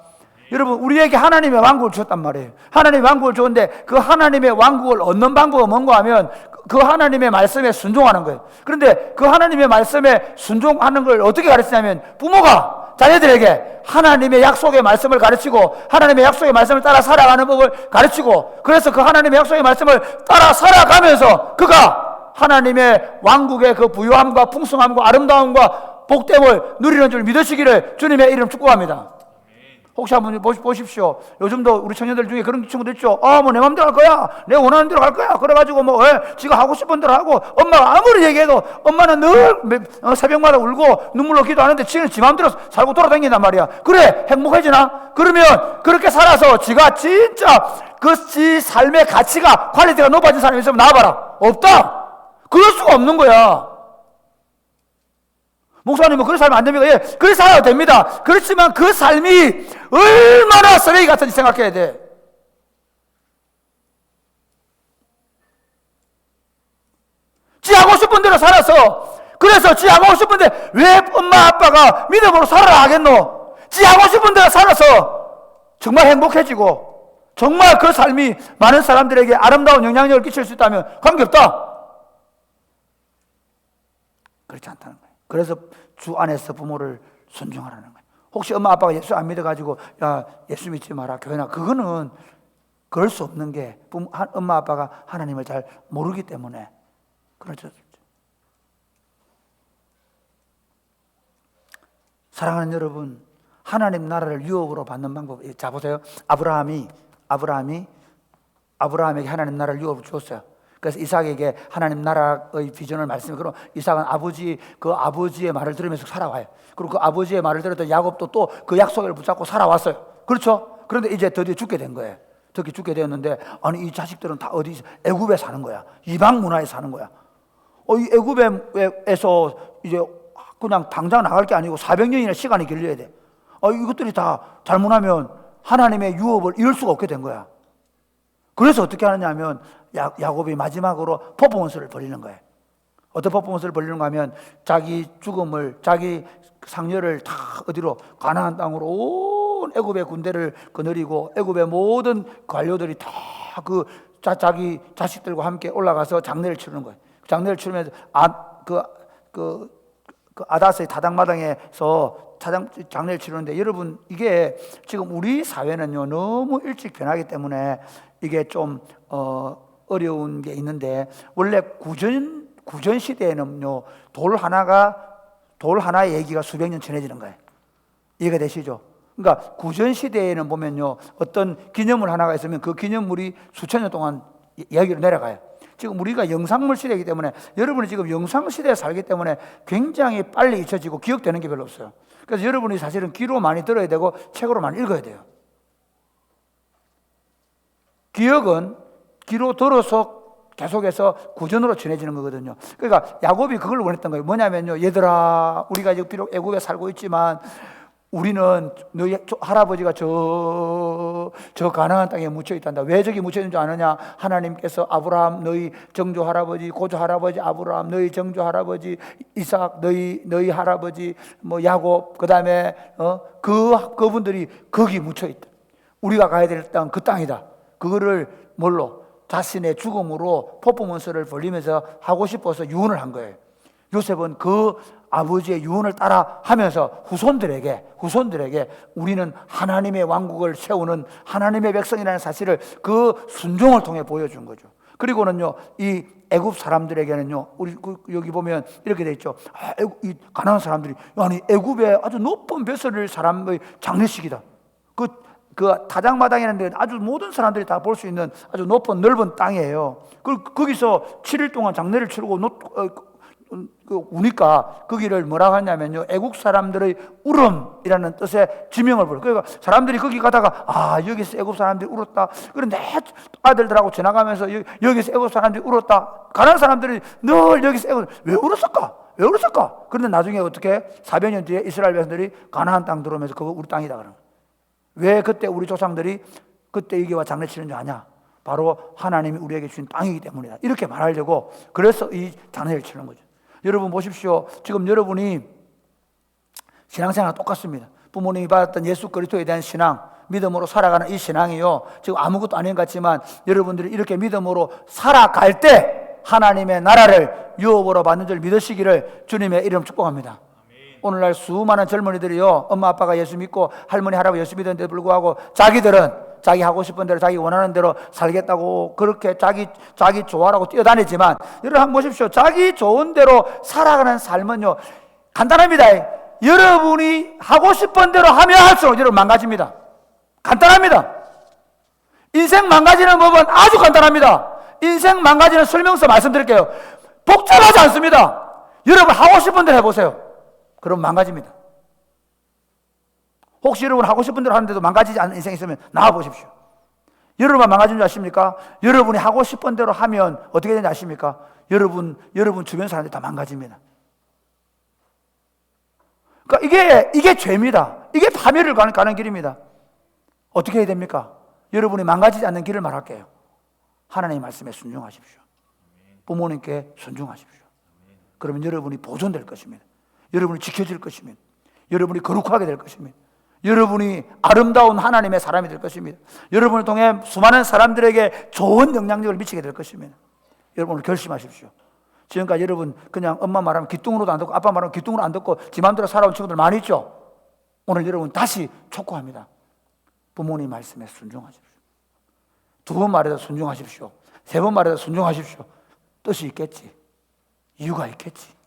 여러분, 우리에게 하나님의 왕국을 주셨단 말이에요. 하나님의 왕국을 주었는데 그 하나님의 왕국을 얻는 방법은 뭔가 하면 그 하나님의 말씀에 순종하는 거예요. 그런데 그 하나님의 말씀에 순종하는 걸 어떻게 가르치냐면 부모가 자녀들에게 하나님의 약속의 말씀을 가르치고 하나님의 약속의 말씀을 따라 살아가는 법을 가르치고, 그래서 그 하나님의 약속의 말씀을 따라 살아가면서 그가 하나님의 왕국의 그 부유함과 풍성함과 아름다움과 복됨을 누리는 줄 믿으시기를 주님의 이름 축복합니다. 혹시 한번 보십시오. 요즘도 우리 청년들 중에 그런 친구들 있죠. 뭐 내 맘대로 할 거야. 내 원하는 대로 갈 거야. 그래가지고 지가 하고 싶은 대로 하고, 엄마가 아무리 얘기해도 엄마는 늘 새벽마다 울고 눈물로 기도하는데 지는 지 맘대로 살고 돌아다닌단 말이야. 그래, 행복해지나? 그러면 그렇게 살아서 지가 진짜 지 삶의 가치가, 퀄리티가 높아진 사람이 있으면 나와봐라. 없다. 그럴 수가 없는 거야. 목사님은 그렇게 살면 안 됩니까? 예, 그렇게 살아도 됩니다. 그렇지만 그 삶이 얼마나 쓰레기 같은지 생각해야 돼. 지 하고 싶은 대로 살아서, 그래서 지 하고 싶은데 왜 엄마 아빠가 믿음으로 살아라 하겠노? 지 하고 싶은 대로 살아서 정말 행복해지고 정말 그 삶이 많은 사람들에게 아름다운 영향력을 끼칠 수 있다면 관계없다. 그렇지 않다는 거예요. 그래서 주 안에서 부모를 순종하라는 거예요. 혹시 엄마 아빠가 예수 안 믿어가지고 야 예수 믿지 마라 교회나, 그거는 그럴 수 없는 게 엄마 아빠가 하나님을 잘 모르기 때문에 그렇죠. 사랑하는 여러분, 하나님 나라를 유업으로 받는 방법, 자 보세요. 아브라함에게 하나님 나라를 유업으로 주었어요. 그래서 이삭에게 하나님 나라의 비전을 말씀해. 그럼 이삭은 아버지의 말을 들으면서 살아와요. 그리고 그 아버지의 말을 들었던 야곱도 또 그 약속을 붙잡고 살아왔어요. 그렇죠? 그런데 이제 드디어 죽게 된 거예요. 드디어 죽게 되었는데, 아니 이 자식들은 다 어디 애굽에 사는 거야. 이방 문화에 사는 거야. 이 애굽에서 이제 그냥 당장 나갈 게 아니고 400년이나 시간이 걸려야 돼. 이것들이 다 잘못하면 하나님의 유업을 이룰 수가 없게 된 거야. 그래서 어떻게 하느냐 하면 야곱이 마지막으로 퍼포먼스를 벌이는 거예요. 어떤 퍼포먼스를 벌이는가 하면 자기 죽음을, 자기 상여를 다 어디로, 가나안 땅으로 온 애굽의 군대를 거느리고 애굽의 모든 관료들이 다 자기 자식들과 함께 올라가서 장례를 치르는 거예요. 장례를 치르면서 아다스의 타작마당에서 장례를 치르는데, 여러분 이게 지금 우리 사회는요 너무 일찍 변하기 때문에 이게 좀 어려운 게 있는데, 원래 구전 시대에는요 돌 하나의 얘기가 수백 년 전해지는 거예요. 이해가 되시죠? 그러니까 구전 시대에는 보면요 어떤 기념물 하나가 있으면 그 기념물이 수천 년 동안 이야기로 내려가요. 지금 우리가 영상물 시대이기 때문에, 여러분이 지금 영상 시대에 살기 때문에 굉장히 빨리 잊혀지고 기억되는 게 별로 없어요. 그래서 여러분이 사실은 귀로 많이 들어야 되고 책으로 많이 읽어야 돼요. 기억은 귀로 들어서 계속해서 구전으로 전해지는 거거든요. 그러니까 야곱이 그걸 원했던 거예요. 뭐냐면요, 얘들아, 우리가 지금 비록 애굽에 살고 있지만 우리는 너희 할아버지가 저 가나안 땅에 묻혀 있단다. 왜 저기 묻혀 있는 줄 아느냐? 하나님께서 아브라함 너희 정조 할아버지, 고조 할아버지 아브라함, 너희 정조 할아버지 이삭, 너희 할아버지 야곱, 그다음에 그분들이 거기 묻혀 있다. 우리가 가야 될 땅 그 땅이다. 그거를 뭘로? 자신의 죽음으로 퍼포먼스를 벌리면서 하고 싶어서 유언을 한 거예요. 요셉은 그 아버지의 유언을 따라 하면서 후손들에게 우리는 하나님의 왕국을 세우는 하나님의 백성이라는 사실을 그 순종을 통해 보여준 거죠. 그리고는요, 이 애굽 사람들에게는요, 우리 여기 보면 이렇게 돼 있죠. 이 가나안 사람들이, 아니 애굽에 아주 높은 벼슬을 사람의 장례식이다. 그 그 타작마당이라는 데 아주 모든 사람들이 다 볼 수 있는 아주 높은 넓은 땅이에요. 거기서 7일 동안 장례를 치르고 우니까 거기를 뭐라고 하냐면요, 애국 사람들의 울음이라는 뜻의 지명을 불러. 그러니까 사람들이 거기 가다가 여기서 애국 사람들이 울었다. 그런데 아들들하고 지나가면서 여기서 애국 사람들이 울었다. 가난한 사람들이 늘 여기서 왜 울었을까? 왜 울었을까? 그런데 나중에 어떻게 400년 뒤에 이스라엘 백성들이 가나안 땅 들어오면서 그거 우리 땅이다 그러는 거예요. 왜 그때 우리 조상들이 그때 여기와 장례치는 줄 아냐? 바로 하나님이 우리에게 주신 땅이기 때문이다. 이렇게 말하려고 그래서 이 장례를 치는 거죠. 여러분 보십시오. 지금 여러분이 신앙생활 똑같습니다. 부모님이 받았던 예수 그리스도에 대한 신앙, 믿음으로 살아가는 이 신앙이요, 지금 아무것도 아닌 것 같지만 여러분들이 이렇게 믿음으로 살아갈 때 하나님의 나라를 유업으로 받는 줄 믿으시기를 주님의 이름 축복합니다. 오늘날 수많은 젊은이들이요, 엄마 아빠가 예수 믿고 할머니 할아버지 예수 믿었는데도 불구하고 자기들은 자기 하고 싶은 대로 자기 원하는 대로 살겠다고 그렇게 자기 좋아라고 뛰어다니지만, 여러분 한번 보십시오. 자기 좋은 대로 살아가는 삶은요 간단합니다. 여러분이 하고 싶은 대로 하면 할수록 여러분 망가집니다. 간단합니다. 인생 망가지는 법은 아주 간단합니다. 인생 망가지는 설명서 말씀드릴게요. 복잡하지 않습니다. 여러분 하고 싶은 대로 해보세요. 그럼 망가집니다. 혹시 여러분 하고 싶은 대로 하는데도 망가지지 않는 인생이 있으면 나와보십시오. 여러분만 망가진 줄 아십니까? 여러분이 하고 싶은 대로 하면 어떻게 되는지 아십니까? 여러분 주변 사람들이 다 망가집니다. 그러니까 이게 죄입니다. 이게 파멸을 가는 길입니다. 어떻게 해야 됩니까? 여러분이 망가지지 않는 길을 말할게요. 하나님의 말씀에 순종하십시오. 부모님께 순종하십시오. 그러면 여러분이 보존될 것입니다. 여러분이 지켜질 것입니다. 여러분이 거룩하게 될 것입니다. 여러분이 아름다운 하나님의 사람이 될 것입니다. 여러분을 통해 수많은 사람들에게 좋은 영향력을 미치게 될 것입니다. 여러분 오늘 결심하십시오. 지금까지 여러분 그냥 엄마 말하면 귀뚱으로도 안 듣고 아빠 말하면 귀뚱으로 안 듣고 지 맘대로 살아온 친구들 많이 있죠. 오늘 여러분 다시 촉구합니다. 부모님 말씀에 순종하십시오. 2번 말해도 순종하십시오. 3번 말해도 순종하십시오. 뜻이 있겠지. 이유가 있겠지.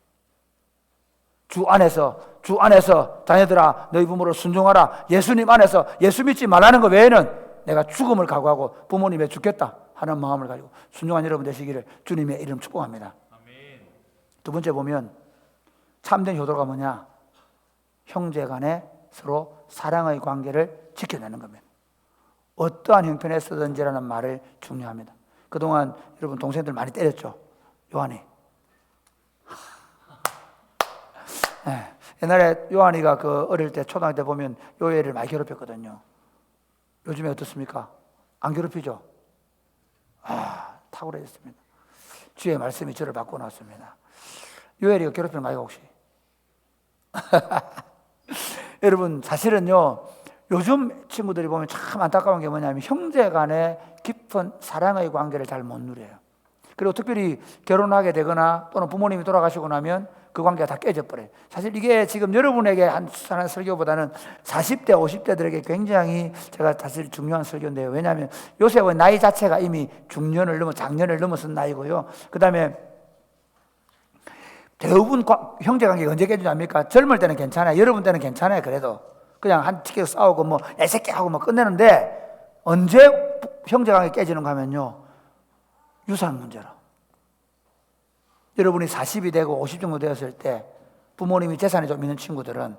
주 안에서 자녀들아 너희 부모를 순종하라. 예수님 안에서 예수 믿지 말라는 것 외에는 내가 죽음을 각오하고 부모님에 죽겠다 하는 마음을 가지고 순종한 여러분 되시기를 주님의 이름 축복합니다. 아멘. 2번째 보면 참된 효도가 뭐냐? 형제 간에 서로 사랑의 관계를 지켜내는 겁니다. 어떠한 형편에서든지라는 말을 중요합니다. 그동안 여러분 동생들 많이 때렸죠? 요한이. 네. 옛날에 요한이가 그 어릴 때 초등학교 때 보면 요엘을 많이 괴롭혔거든요. 요즘에 어떻습니까? 안 괴롭히죠? 탁월해졌습니다. 주의 말씀이 저를 바꿔놨습니다. 요엘이가 괴롭히는 거 아이가 혹시? 여러분 사실은요 요즘 친구들이 보면 참 안타까운 게 뭐냐면 형제 간의 깊은 사랑의 관계를 잘 못 누려요. 그리고 특별히 결혼하게 되거나 또는 부모님이 돌아가시고 나면 그 관계가 다 깨져버려요. 사실 이게 지금 여러분에게 하는 설교보다는 40대, 50대들에게 굉장히 제가 사실 중요한 설교인데요. 왜냐하면 요셉은 나이 자체가 이미 장년을 넘어선 나이고요. 그 다음에 대부분 형제관계가 언제 깨지지 않습니까? 젊을 때는 괜찮아요. 여러분 때는 괜찮아요. 그래도 그냥 한 치켜 싸우고 뭐 애새끼 하고 뭐 끝내는데 언제 형제관계 깨지는가 하면요 유산 문제로. 여러분이 40이 되고 50 정도 되었을 때 부모님이 재산이 좀 있는 친구들은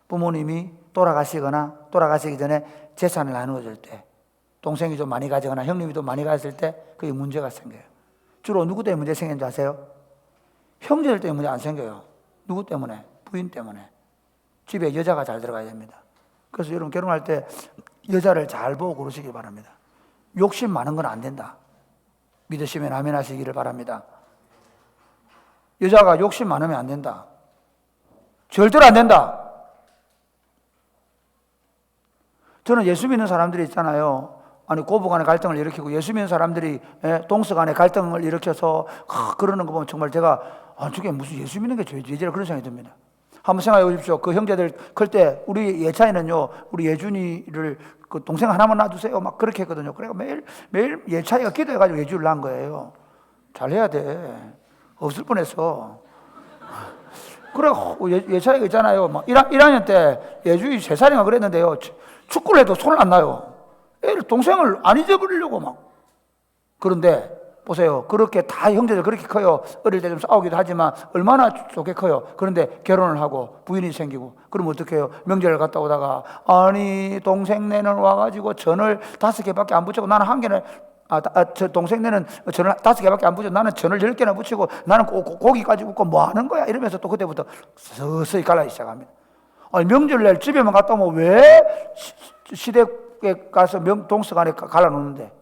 부모님이 돌아가시거나 돌아가시기 전에 재산을 나누어 줄 때 동생이 좀 많이 가지거나 형님이 좀 많이 가졌을 때 그게 문제가 생겨요. 주로 누구 때문에 문제 생기는지 아세요? 형제들 때문에 문제 안 생겨요. 누구 때문에? 부인 때문에. 집에 여자가 잘 들어가야 됩니다. 그래서 여러분 결혼할 때 여자를 잘 보고 고르시기 바랍니다. 욕심 많은 건 안 된다. 믿으시면 아멘 하시기를 바랍니다. 여자가 욕심 많으면 안 된다. 절대로 안 된다. 저는 예수 믿는 사람들이 있잖아요. 아니 고부 간의 갈등을 일으키고 예수 믿는 사람들이 동서 간의 갈등을 일으켜서 그러는 거 보면 정말 제가 저게 무슨 예수 믿는 게 죄지? 그런 생각이 듭니다. 한번 생각해 보십시오. 그 형제들 클 때 우리 예찬이는요, 우리 예준이를 그 동생 하나만 놔주세요. 막 그렇게 했거든요. 그러니까 매일 예찬이가 기도해가지고 예준을 낳은 거예요. 잘해야 돼. 없을 뻔했어. 그래 예찬이가 있잖아요. 막 1학년 때 예준이 3살인가 그랬는데요. 축구를 해도 손을 안 놔요. 애를 동생을 안 잊어버리려고 막. 그런데 보세요. 그렇게 다 형제들 그렇게 커요. 어릴 때 좀 싸우기도 하지만 얼마나 좋게 커요. 그런데 결혼을 하고 부인이 생기고 그러면 어떻게 해요? 명절을 갔다 오다가 아니 동생네는 와가지고 전을 5개밖에 안 붙이고 나는 1개는 저 동생네는 전을 5개밖에 안 붙이고 나는 전을 10개나 붙이고 나는 고기까지 굽고 뭐 하는 거야? 이러면서 또 그때부터 서서히 갈라지기 시작합니다. 아니 명절날 집에만 갔다 오면 왜 시댁에 가서 동서간에 갈라놓는데?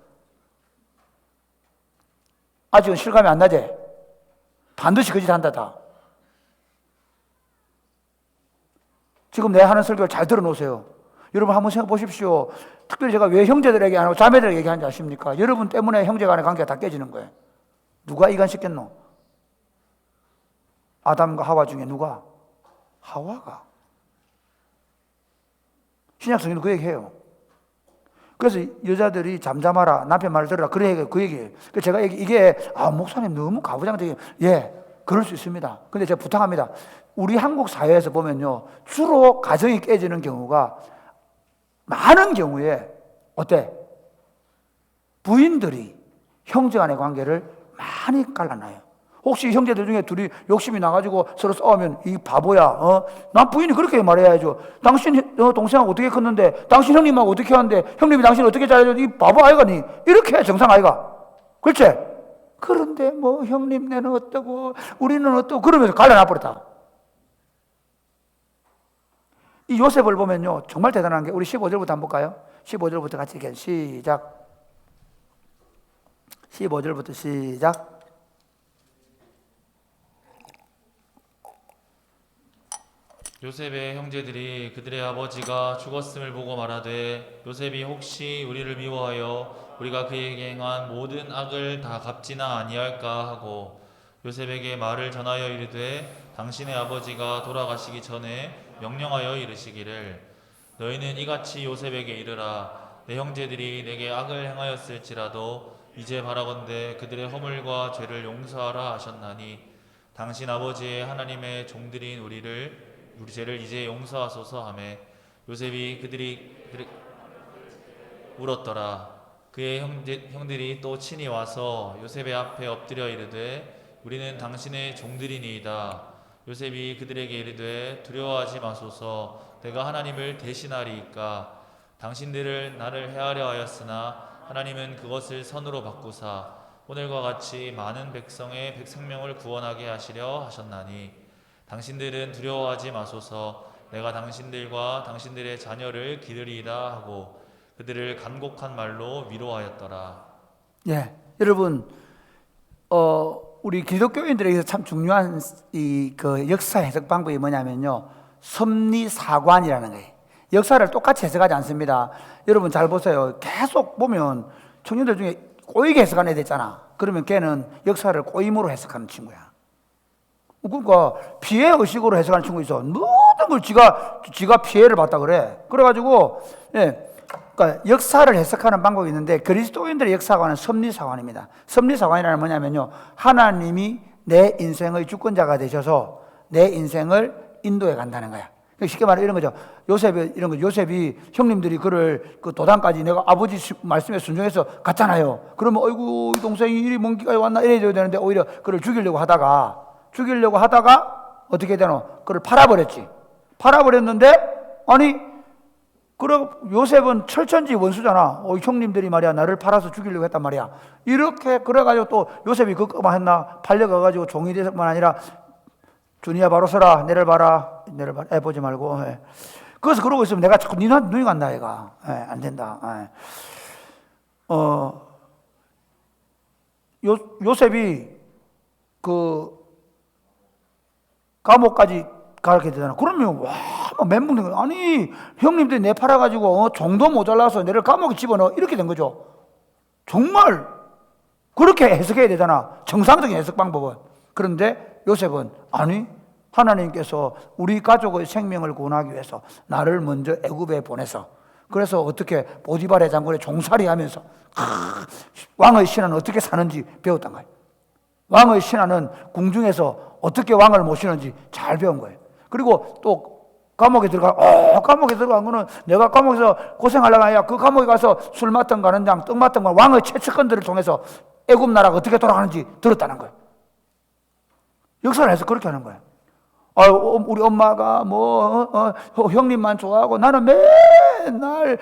아직은 실감이 안 나지? 반드시 그 짓 한다 다. 지금 내 하는 설교를 잘 들어놓으세요. 여러분 한번 생각해 보십시오. 특별히 제가 왜 형제들에게 안 하고 자매들에게 얘기하는지 아십니까? 여러분 때문에 형제 간의 관계가 다 깨지는 거예요. 누가 이간시켰노? 아담과 하와 중에 누가? 하와가. 신약성경도 그 얘기해요. 그래서 여자들이 잠잠하라, 남편 말을 들으라, 그 얘기예요. 그래서 제가 이게 목사님 너무 가부장적인, 그럴 수 있습니다. 근데 제가 부탁합니다. 우리 한국 사회에서 보면요, 주로 가정이 깨지는 경우가 많은 경우에 어때? 부인들이 형제 간의 관계를 많이 갈라놔요. 혹시 형제들 중에 둘이 욕심이 나가지고 서로 싸우면 이 바보야, 난 부인이 그렇게 말해야죠. 당신 동생하고 어떻게 컸는데, 당신 형님하고 어떻게 하는데, 형님이 당신 어떻게 잘해줘? 이 바보 아이가 니 이렇게 해야 정상 아이가. 그렇지? 그런데 뭐 형님네는 어떠고 우리는 어떠고 그러면서 갈라놔 버렸다. 이 요셉을 보면요 정말 대단한 게, 우리 15절부터 한번 볼까요? 15절부터 같이 읽게. 시작. 15절부터 시작. 요셉의 형제들이 그들의 아버지가 죽었음을 보고 말하되 요셉이 혹시 우리를 미워하여 우리가 그에게 행한 모든 악을 다 갚지나 아니할까 하고 요셉에게 말을 전하여 이르되 당신의 아버지가 돌아가시기 전에 명령하여 이르시기를 너희는 이같이 요셉에게 이르라 내 형제들이 내게 악을 행하였을지라도 이제 바라건대 그들의 허물과 죄를 용서하라 하셨나니 당신 아버지의 하나님의 종들인 우리 죄를 이제 용서하소서 하매 요셉이 그들이 울었더라. 그의 형들이 또 친히 와서 요셉의 앞에 엎드려 이르되 우리는 당신의 종들이니이다. 요셉이 그들에게 이르되 두려워하지 마소서 내가 하나님을 대신하리이까 당신들을 나를 해하려 하였으나 하나님은 그것을 선으로 바꾸사 오늘과 같이 많은 백성의 생명을 구원하게 하시려 하셨나니 당신들은 두려워하지 마소서 내가 당신들과 당신들의 자녀를 기르리이다 하고 그들을 간곡한 말로 위로하였더라. 여러분 우리 기독교인들에게서 참 중요한 그 역사 해석 방법이 뭐냐면요 섭리사관이라는 거예요. 역사를 똑같이 해석하지 않습니다. 여러분 잘 보세요. 계속 보면 청년들 중에 꼬이게 해석하는 애들 있잖아. 그러면 걔는 역사를 꼬임으로 해석하는 친구야. 그러니까 피해 의식으로 해석하는 친구 있어. 모든 걸 지가 피해를 봤다 그래. 그래가지고 그러니까 역사를 해석하는 방법이 있는데 그리스도인들의 역사관은 섭리사관입니다. 섭리사관이라는 뭐냐면요 하나님이 내 인생의 주권자가 되셔서 내 인생을 인도해 간다는 거야. 쉽게 말해 이런 거죠. 요셉이 형님들이 그를 그 도단까지 내가 아버지 말씀에 순종해서 갔잖아요. 그러면 어이구 이 동생이 이리 먼 길까지 왔나 이래야 되는데 오히려 그를 죽이려고 하다가 어떻게 되노? 그를 팔아버렸지. 팔아버렸는데 아니 그럼 요셉은 철천지 원수잖아. 형님들이 말이야 나를 팔아서 죽이려고 했단 말이야. 이렇게 그래가지고 또 요셉이 그것만 했나? 팔려가가지고 종이 될뿐만 아니라 주니야 바로 서라 내를 봐라 보지 말고 그래서 그러고 있으면 내가 자꾸 눈이 간다 얘가 안 된다. 요셉이 그 감옥까지 가게 되잖아. 그러면 멘붕 된 거야. 아니 형님들이 내 팔아가지고 정도 모자라서 내를 감옥에 집어넣어 이렇게 된 거죠. 정말 그렇게 해석해야 되잖아. 정상적인 해석 방법은. 그런데 요셉은 아니 하나님께서 우리 가족의 생명을 구원하기 위해서 나를 먼저 애굽에 보내서 그래서 어떻게 보디발의 장군의 종살이 하면서 왕의 신하는 어떻게 사는지 배웠단 거예요. 왕의 신하는 궁중에서 어떻게 왕을 모시는지 잘 배운 거예요. 그리고 또 감옥에 들어간 거는 내가 감옥에서 고생하려고 아니라 그 감옥에 가서 술 맡은 거 하는 장, 떡 맡은 거 왕의 최측근들을 통해서 애굽 나라가 어떻게 돌아가는지 들었다는 거예요. 역사를 해서 그렇게 하는 거예요. 우리 엄마가 형님만 좋아하고 나는 맨날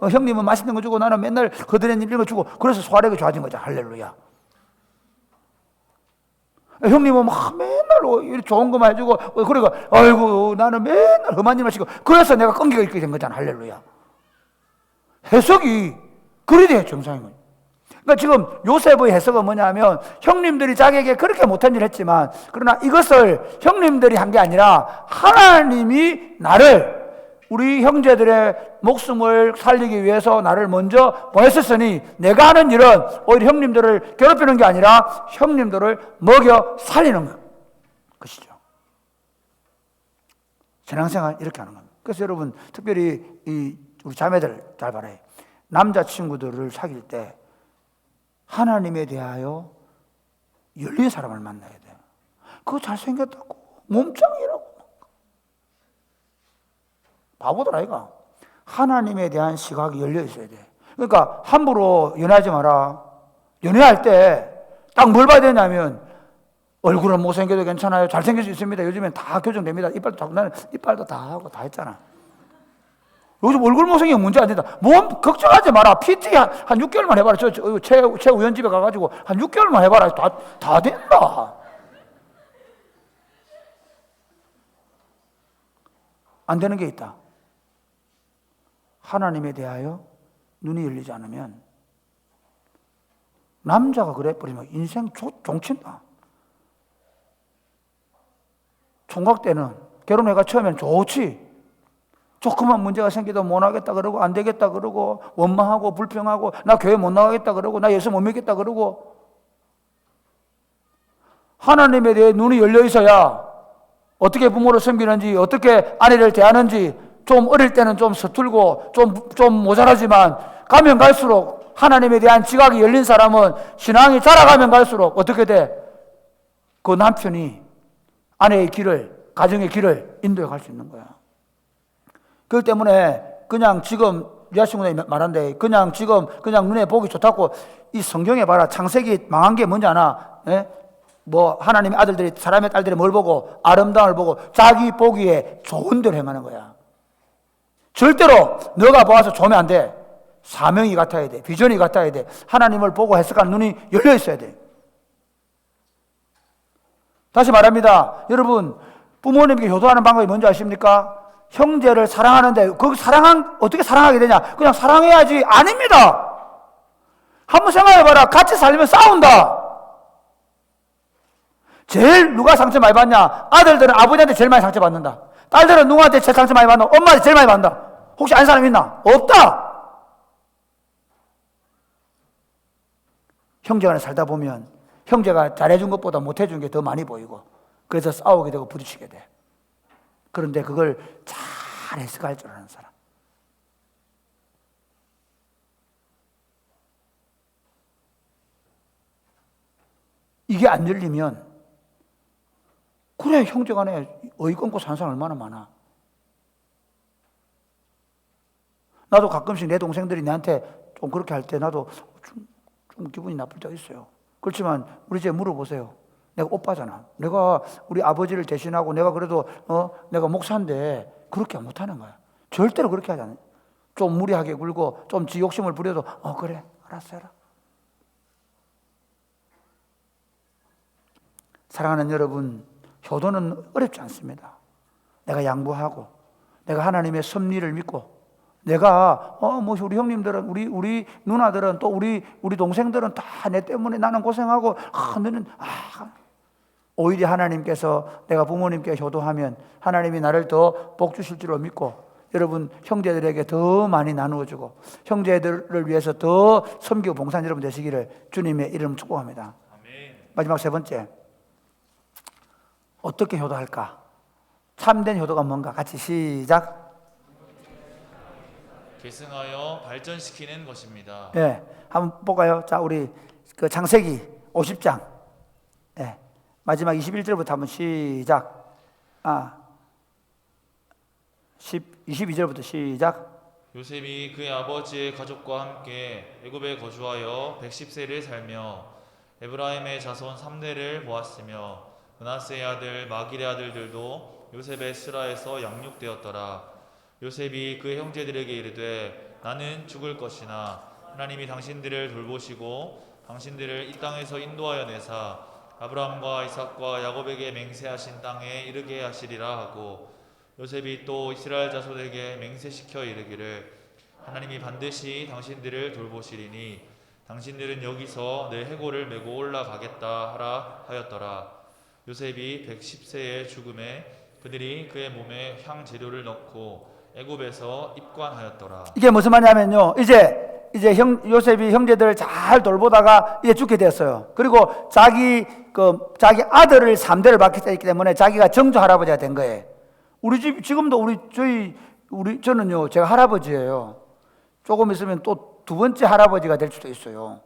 형님은 맛있는 거 주고 나는 맨날 거드레 이런 거 주고 그래서 소화력이 좋아진 거죠. 할렐루야. 형님은 막 맨날 좋은 거만 해주고 그러니까 아이고 나는 맨날 험한 일만 시고 그래서 내가 끈기가 있게 된 거잖아. 할렐루야. 해석이 그래 돼야 정상인 거예요. 그러니까 지금 요셉의 해석은 뭐냐면 형님들이 자기에게 그렇게 못한 일을 했지만 그러나 이것을 형님들이 한 게 아니라 하나님이 나를 우리 형제들의 목숨을 살리기 위해서 나를 먼저 보냈었으니 내가 하는 일은 오히려 형님들을 괴롭히는 게 아니라 형님들을 먹여 살리는 것이죠. 신앙생활 이렇게 하는 겁니다. 그래서 여러분 특별히 우리 자매들 잘 봐라요. 남자친구들을 사귈 때 하나님에 대하여 열린 사람을 만나야 돼요. 그거 잘생겼다고 몸짱이라고 바보들 아이가. 하나님에 대한 시각이 열려 있어야 돼. 그러니까 함부로 연애하지 마라. 연애할 때 딱 뭘 봐야 되냐면 얼굴은 못생겨도 괜찮아요. 잘생길 수 있습니다. 요즘엔 다 교정됩니다. 이빨도 다, 나는 이빨도 다 하고 다 했잖아. 요즘 얼굴 못생기면 문제 안 된다. 몸 걱정하지 마라. PT 한 6개월만 해봐라. 최우연 집에 가가지고 한 6개월만 해봐라. 다 된다. 안 되는 게 있다. 하나님에 대하여 눈이 열리지 않으면 남자가 그래 버리면 인생 종친다. 총각 때는 결혼해가 처음엔 좋지. 조그만 문제가 생기도 못 하겠다 그러고 안 되겠다 그러고 원망하고 불평하고 나 교회 못 나가겠다 그러고 나 예수 못 믿겠다 그러고 하나님에 대해 눈이 열려 있어야 어떻게 부모를 섬기는지 어떻게 아내를 대하는지 좀 어릴 때는 좀 서툴고 좀 모자라지만 가면 갈수록 하나님에 대한 지각이 열린 사람은 신앙이 자라가면 갈수록 어떻게 돼? 그 남편이 아내의 길을 가정의 길을 인도해 갈 수 있는 거야. 그렇기 때문에 그냥 지금 여자친구들이 말한대 그냥 눈에 보기 좋다고 이 성경에 봐라. 창세기 망한 게 뭔지 아나? 예? 뭐 하나님의 아들들이 사람의 딸들이 뭘 보고 아름다움을 보고 자기 보기에 좋은 대로 행하는 거야. 절대로 너가 보아서 좋으면 안 돼. 사명이 같아야 돼. 비전이 같아야 돼. 하나님을 보고 해석하는 눈이 열려 있어야 돼. 다시 말합니다. 여러분 부모님께 효도하는 방법이 뭔지 아십니까? 형제를 사랑하는데 어떻게 사랑하게 되냐? 그냥 사랑해야지. 아닙니다. 한번 생각해봐라. 같이 살면 싸운다. 제일 누가 상처 많이 받냐? 아들들은 아버지한테 제일 많이 상처 받는다. 딸들은 누구한테 제일 상처 많이 받나? 엄마한테 제일 많이 받는다. 혹시 아는 사람 있나? 없다. 형제간에 살다 보면 형제가 잘해준 것보다 못해준 게 더 많이 보이고 그래서 싸우게 되고 부딪히게 돼. 그런데 그걸 잘 해석할 줄 아는 사람. 이게 안 열리면 그래 형제간에 어이 끊고 사는 사람 얼마나 많아. 나도 가끔씩 내 동생들이 나한테 좀 그렇게 할 때 나도 좀 기분이 나쁠 때가 있어요. 그렇지만 우리 집에 물어보세요. 내가 오빠잖아. 내가 우리 아버지를 대신하고 내가 그래도 내가 목사인데 그렇게 못하는 거야. 절대로 그렇게 하지 않아요. 좀 무리하게 굴고 좀 지 욕심을 부려도 그래 알았어 해라. 사랑하는 여러분, 효도는 어렵지 않습니다. 내가 양보하고 내가 하나님의 섭리를 믿고 내가 우리 형님들은 우리 누나들은 또 우리 동생들은 다 내 때문에 나는 고생하고 너는 오히려 하나님께서 내가 부모님께 효도하면 하나님이 나를 더 복 주실 줄로 믿고 여러분 형제들에게 더 많이 나누어주고 형제들을 위해서 더 섬기고 봉사하는 여러분 되시기를 주님의 이름으로 축복합니다. 아멘. 마지막 세 번째, 어떻게 효도할까? 참된 효도가 뭔가? 같이 시작. 계승하여 발전시키는 것입니다. 네, 한번 볼까요? 자, 우리 그 창세기 50장 마지막 21절부터 한번 시작. 22절부터 시작. 요셉이 그의 아버지의 가족과 함께 애굽에 거주하여 110세를 살며 에브라임의 자손 3대를 보았으며 므낫세의 아들 마길의 아들들도 요셉의 스라에서 양육되었더라. 요셉이 그의 형제들에게 이르되 나는 죽을 것이나 하나님이 당신들을 돌보시고 당신들을 이 땅에서 인도하여 내사 아브라함과 이삭과 야곱에게 맹세하신 땅에 이르게 하시리라 하고 요셉이 또 이스라엘 자손에게 맹세시켜 이르기를 하나님이 반드시 당신들을 돌보시리니 당신들은 여기서 내 해골을 메고 올라가겠다 하라 하였더라. 요셉이 110세의 죽음에 그들이 그의 몸에 향 재료를 넣고 애굽에서 입관하였더라. 이게 무슨 말이냐면요. 이제 요셉이 형제들을 잘 돌보다가 이제 죽게 됐어요. 그리고 자기 아들을 3대를 받게 했기 때문에 자기가 정조 할아버지가 된 거예요. 우리 집 지금도 저는요 제가 할아버지예요. 조금 있으면 또 두 번째 할아버지가 될 수도 있어요.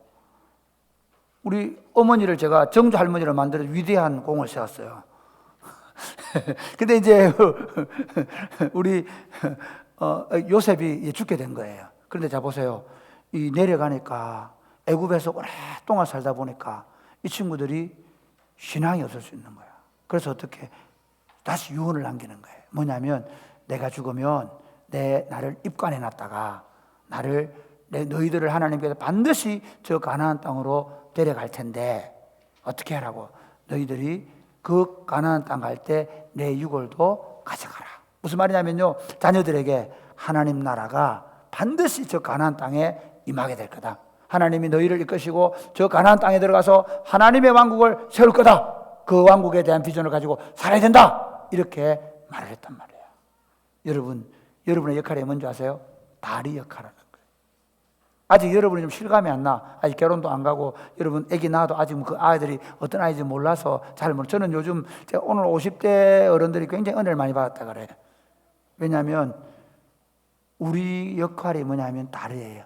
우리 어머니를 제가 정조 할머니를 만들어 위대한 공을 세웠어요. 근데 이제 우리 요셉이 죽게 된 거예요. 그런데 자 보세요. 이 내려가니까 애굽에서 오랫동안 살다 보니까 이 친구들이 신앙이 없을 수 있는 거야. 그래서 어떻게 다시 유언을 남기는 거예요. 뭐냐면 내가 죽으면 나를 입관해 놨다가 너희들을 하나님께서 반드시 저 가나안 땅으로 데려갈 텐데 어떻게 하라고? 너희들이 그 가나안 땅 갈 때 내 유골도 가져가라. 무슨 말이냐면요, 자녀들에게 하나님 나라가 반드시 저 가나안 땅에 임하게 될 거다. 하나님이 너희를 이끄시고 저 가나안 땅에 들어가서 하나님의 왕국을 세울 거다. 그 왕국에 대한 비전을 가지고 살아야 된다. 이렇게 말을 했단 말이에요. 여러분의 역할이 뭔지 아세요? 다리 역할하는 거예요. 아직 여러분이 좀 실감이 안 나. 아직 결혼도 안 가고 여러분 아기 낳아도 아직 그 아이들이 어떤 아이인지 몰라서 잘 모르. 저는 요즘 제가 오늘 50대 어른들이 굉장히 은혜를 많이 받았다 그래요. 왜냐하면 우리 역할이 뭐냐면 다리예요.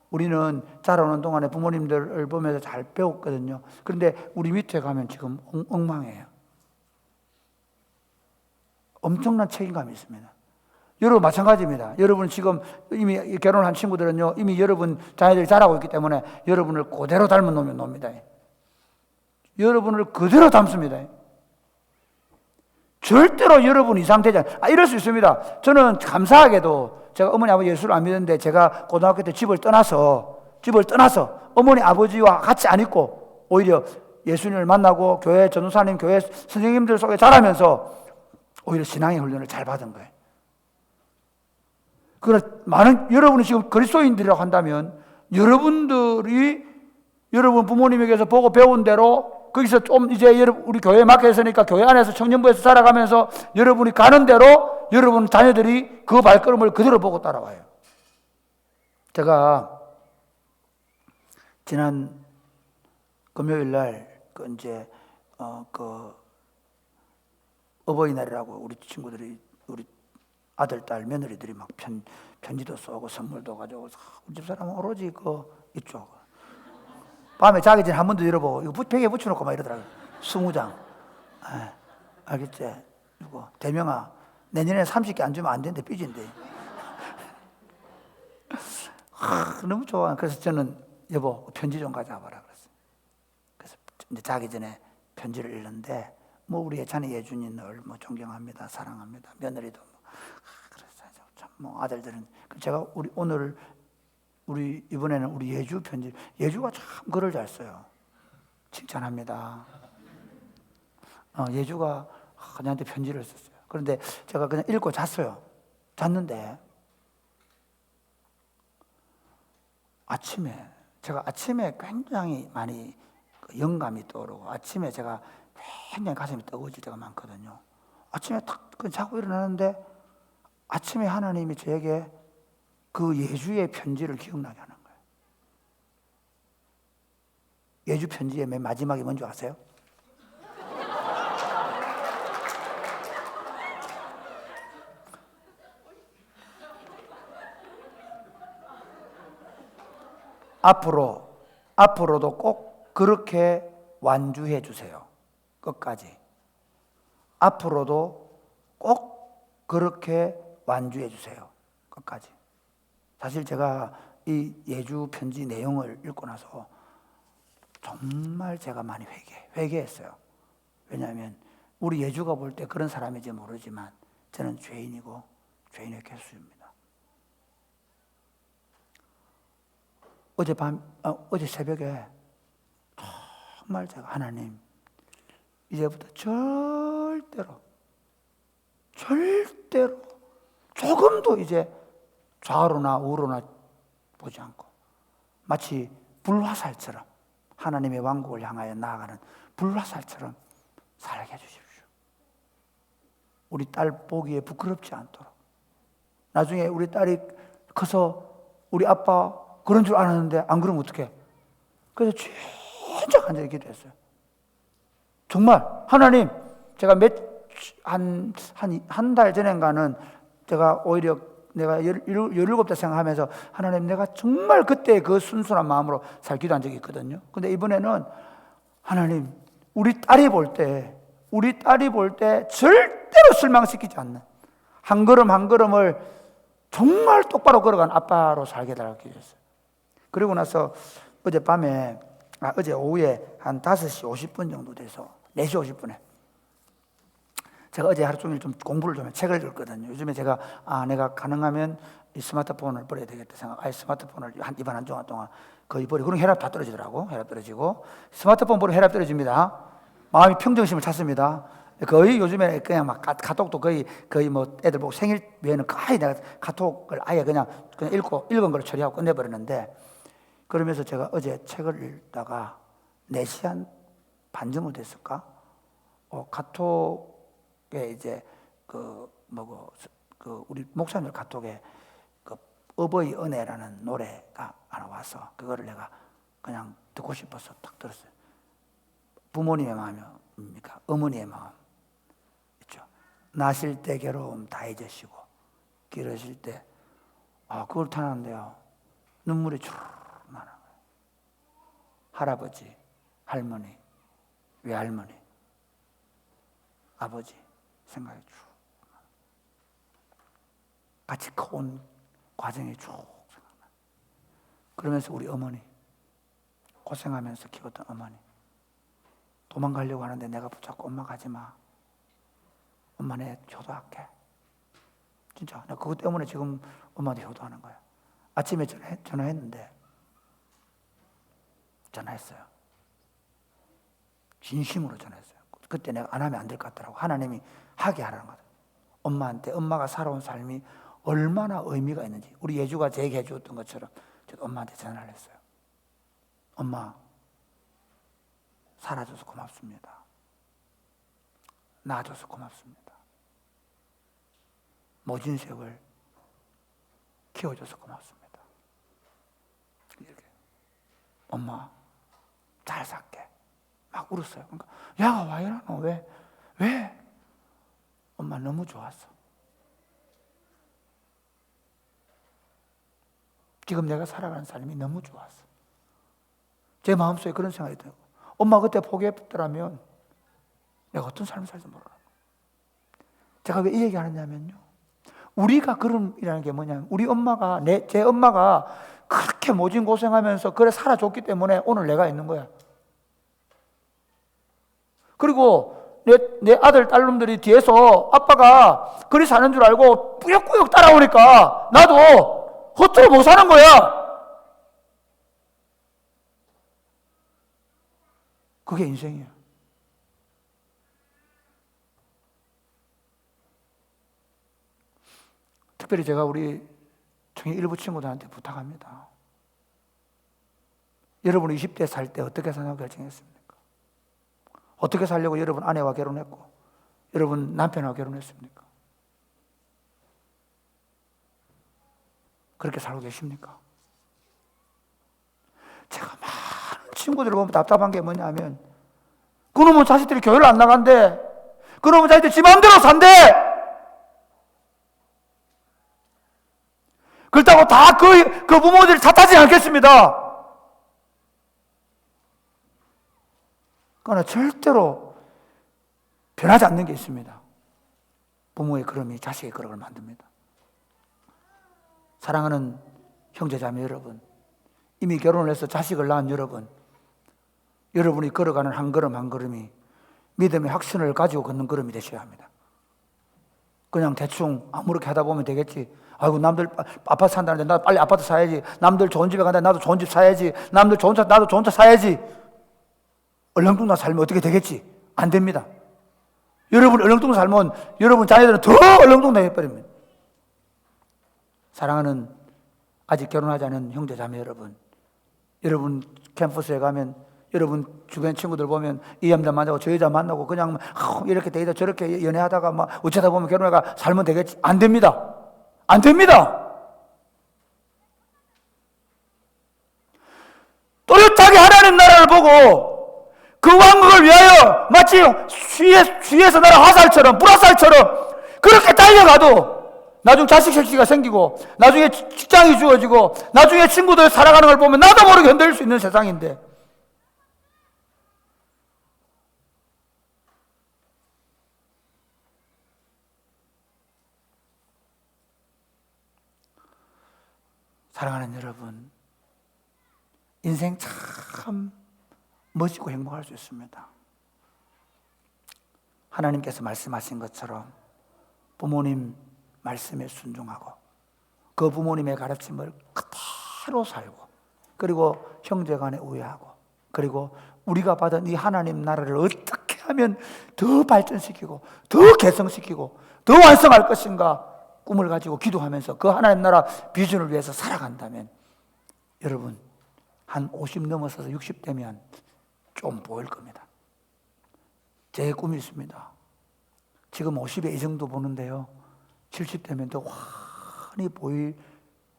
우리는 자라오는 동안에 부모님들을 보면서 잘 배웠거든요. 그런데 우리 밑에 가면 지금 엉망이에요. 엄청난 책임감이 있습니다. 여러분 마찬가지입니다. 여러분 지금 이미 결혼한 친구들은요, 이미 여러분 자녀들이 자라고 있기 때문에 여러분을 그대로 닮은 놈입니다. 여러분을 그대로 닮습니다. 절대로 여러분 이상 되지 않아요. 이럴 수 있습니다. 저는 감사하게도 제가 어머니 아버지 예수를 안 믿는데 제가 고등학교 때 집을 떠나서 어머니 아버지와 같이 안 있고 오히려 예수님을 만나고 교회 전도사님, 교회 선생님들 속에 자라면서 오히려 신앙의 훈련을 잘 받은 거예요. 많은 여러분이 지금 그리스도인들이라고 한다면 여러분들이 여러분 부모님에게서 보고 배운 대로 거기서 좀 이제 우리 교회에 맡겨 있으니까 교회 안에서 청년부에서 살아가면서 여러분이 가는 대로 여러분 자녀들이 그 발걸음을 그대로 보고 따라와요. 제가 지난 금요일 날 어버이날이라고 우리 친구들이 우리 아들, 딸, 며느리들이 막 편지도 쏘고 선물도 가져오고 우리 집사람은 오로지 이쪽 밤에 자기 전에 한 번 더 열어보고 이거 벽에 붙여놓고 막 이러더라고요. 20장. 알겠지? 이거 대명아 내년에 30개 안 주면 안 되는데 삐진대. 너무 좋아. 그래서 저는 여보 편지 좀 가져와봐라 그랬어요. 그래서 이제 자기 전에 편지를 읽는데 우리 예찬이 예준이 늘 존경합니다, 사랑합니다, 며느리도 그래서 참 아들들은 제가 우리 이번에는 우리 예주 편지, 예주가 참 글을 잘 써요. 칭찬합니다. 예주가 나한테 편지를 썼어요. 그런데 제가 그냥 읽고 잤어요. 잤는데 제가 아침에 굉장히 많이 영감이 떠오르고 아침에 제가 굉장히 가슴이 뜨거워질 때가 많거든요. 아침에 딱 자고 일어나는데 아침에 하나님이 저에게 그 예주의 편지를 기억나게 하는 거예요. 예주 편지의 맨 마지막이 뭔지 아세요? 앞으로도 꼭 그렇게 완주해 주세요. 끝까지. 앞으로도 꼭 그렇게 완주해 주세요. 끝까지. 사실 제가 이 예주 편지 내용을 읽고 나서 정말 제가 많이 회개했어요. 왜냐하면 우리 예주가 볼 때 그런 사람인지 모르지만 저는 죄인이고 죄인의 개수입니다. 어제 새벽에 정말 제가 하나님 이제부터 절대로 조금도 이제 좌우로나 우로나 보지 않고 마치 불화살처럼 하나님의 왕국을 향하여 나아가는 불화살처럼 살게 해주십시오. 우리 딸 보기에 부끄럽지 않도록. 나중에 우리 딸이 커서 우리 아빠 그런 줄 알았는데 안 그러면 어떡해? 그래서 진짜 간절히 기도했어요. 정말 하나님, 제가 한 달 전인가는 제가 오히려 내가 17대 생각하면서 하나님, 내가 정말 그때 그 순수한 마음으로 살 기도한 적이 있거든요. 근데 이번에는 하나님, 우리 딸이 볼 때 절대로 실망시키지 않는 한 걸음 한 걸음을 정말 똑바로 걸어간 아빠로 살게 달라고 기도했어요. 그리고 나서 어제 오후에 한 5시 50분 정도 돼서 4시 50분에 제가 어제 하루 종일 좀 공부를 좀 책을 읽었거든요. 요즘에 제가 내가 가능하면 이 스마트폰을 버려야 되겠다 생각. 스마트폰을 이번 한 주간 동안 거의 버리고, 그럼 혈압 다 떨어지더라고. 혈압 떨어지고 스마트폰 버리면 혈압 떨어집니다. 마음이 평정심을 찾습니다. 거의 요즘에 그냥 막 카톡도 거의 뭐 애들 보고 생일 외에는 거의 내가 카톡을 아예 그냥 읽은 걸 처리하고 끝내버렸는데, 그러면서 제가 어제 책을 읽다가 4시 한 반 정도 됐을까? 카톡에 이제 우리 목사님들 카톡에 그 어버이 은혜라는 노래가 하나 와서 그거를 내가 그냥 듣고 싶어서 딱 들었어요. 부모님의 마음입니까? 어머니의 마음 있죠. 나실 때 괴로움 다 잊으시고 기르실 때 그걸 타는데요, 눈물이 주르륵 나는 거예요. 할아버지, 할머니, 외할머니, 아버지 생각이 쭉 같이 커온 과정이 쭉 생각나. 그러면서 우리 어머니, 고생하면서 키웠던 어머니, 도망가려고 하는데 내가 붙잡고 엄마 가지 마. 엄마 내 효도할게. 진짜 나 그것 때문에 지금 엄마한테 효도하는 거야. 아침에 전화했어요. 진심으로 전화했어요. 그때 내가 안 하면 안 될 것 같더라고. 하나님이 하게 하라는 거다. 엄마한테 엄마가 살아온 삶이 얼마나 의미가 있는지, 우리 예주가 제게 해주었던 것처럼 저도 엄마한테 전화를 했어요. 엄마, 살아줘서 고맙습니다. 낳아줘서 고맙습니다. 모진 세월 키워줘서 고맙습니다. 이렇게 엄마 잘 살게 막 울었어요. 그러니까 야가 와 이러노? 왜? 엄마 너무 좋았어. 지금 내가 살아가는 삶이 너무 좋았어. 제 마음속에 그런 생각이 들고, 엄마 그때 포기했더라면 내가 어떤 삶을 살지 몰라. 제가 왜 이 얘기 하느냐면요, 우리가 그럼이라는 게 뭐냐면, 우리 엄마가 제 엄마가 그렇게 모진 고생하면서 그래 살아줬기 때문에 오늘 내가 있는 거야. 그리고 내 아들 딸놈들이 뒤에서 아빠가 그리 사는 줄 알고 꾸역꾸역 따라오니까 나도 허투루 못 사는 거야. 그게 인생이야. 특별히 제가 우리 중에 일부 친구들한테 부탁합니다. 여러분 20대 살 때 어떻게 사냐고 결정했습니까? 어떻게 살려고 여러분 아내와 결혼했고 여러분 남편과 결혼했습니까? 그렇게 살고 계십니까? 제가 많은 친구들을 보면 답답한 게 뭐냐면, 그놈의 자식들이 교회를 안 나간대. 그놈의 자식들이 지 마음대로 산대. 그렇다고 다 그 부모들이 탓하지 않겠습니다. 그러나 절대로 변하지 않는 게 있습니다. 부모의 걸음이 자식의 걸음을 만듭니다. 사랑하는 형제자매 여러분, 이미 결혼을 해서 자식을 낳은 여러분, 여러분이 걸어가는 한 걸음 한 걸음이 믿음의 확신을 가지고 걷는 걸음이 되셔야 합니다. 그냥 대충 아무렇게 하다 보면 되겠지. 아이고, 남들 아파트 산다는데 나도 빨리 아파트 사야지. 남들 좋은 집에 간다는데 나도 좋은 집 사야지. 남들 좋은 차, 나도 좋은 차 사야지. 얼렁뚱땅 살면 어떻게 되겠지? 안 됩니다. 여러분 얼렁뚱땅 살면 여러분 자녀들은 더 얼렁뚱땅 해버립니다. 사랑하는 아직 결혼하지 않은 형제 자매 여러분, 여러분 캠퍼스에 가면 여러분 주변 친구들 보면 이 남자 만나고 저 여자 만나고 그냥 이렇게 데이다 저렇게 연애하다가 막 어쩌다 보면 결혼해가 살면 되겠지? 안 됩니다. 안 됩니다. 또렷하게 하나님 나라를 보고 그 왕국을 위하여 마치 주위에서 나라 화살처럼 불화살처럼 그렇게 달려가도 나중에 자식 새끼가 생기고 나중에 직장이 주어지고 나중에 친구들 살아가는 걸 보면 나도 모르게 흔들릴 수 있는 세상인데, 사랑하는 여러분, 인생 참 멋지고 행복할 수 있습니다. 하나님께서 말씀하신 것처럼 부모님 말씀에 순종하고 그 부모님의 가르침을 그대로 살고, 그리고 형제간에 우애하고, 그리고 우리가 받은 이 하나님 나라를 어떻게 하면 더 발전시키고 더 개성시키고 더 완성할 것인가 꿈을 가지고 기도하면서 그 하나님 나라 비전을 위해서 살아간다면 여러분 한 50 넘어서서 60 되면 좀 보일 겁니다. 제 꿈이 있습니다. 지금 50에 이 정도 보는데요, 70 되면 더 환히 보일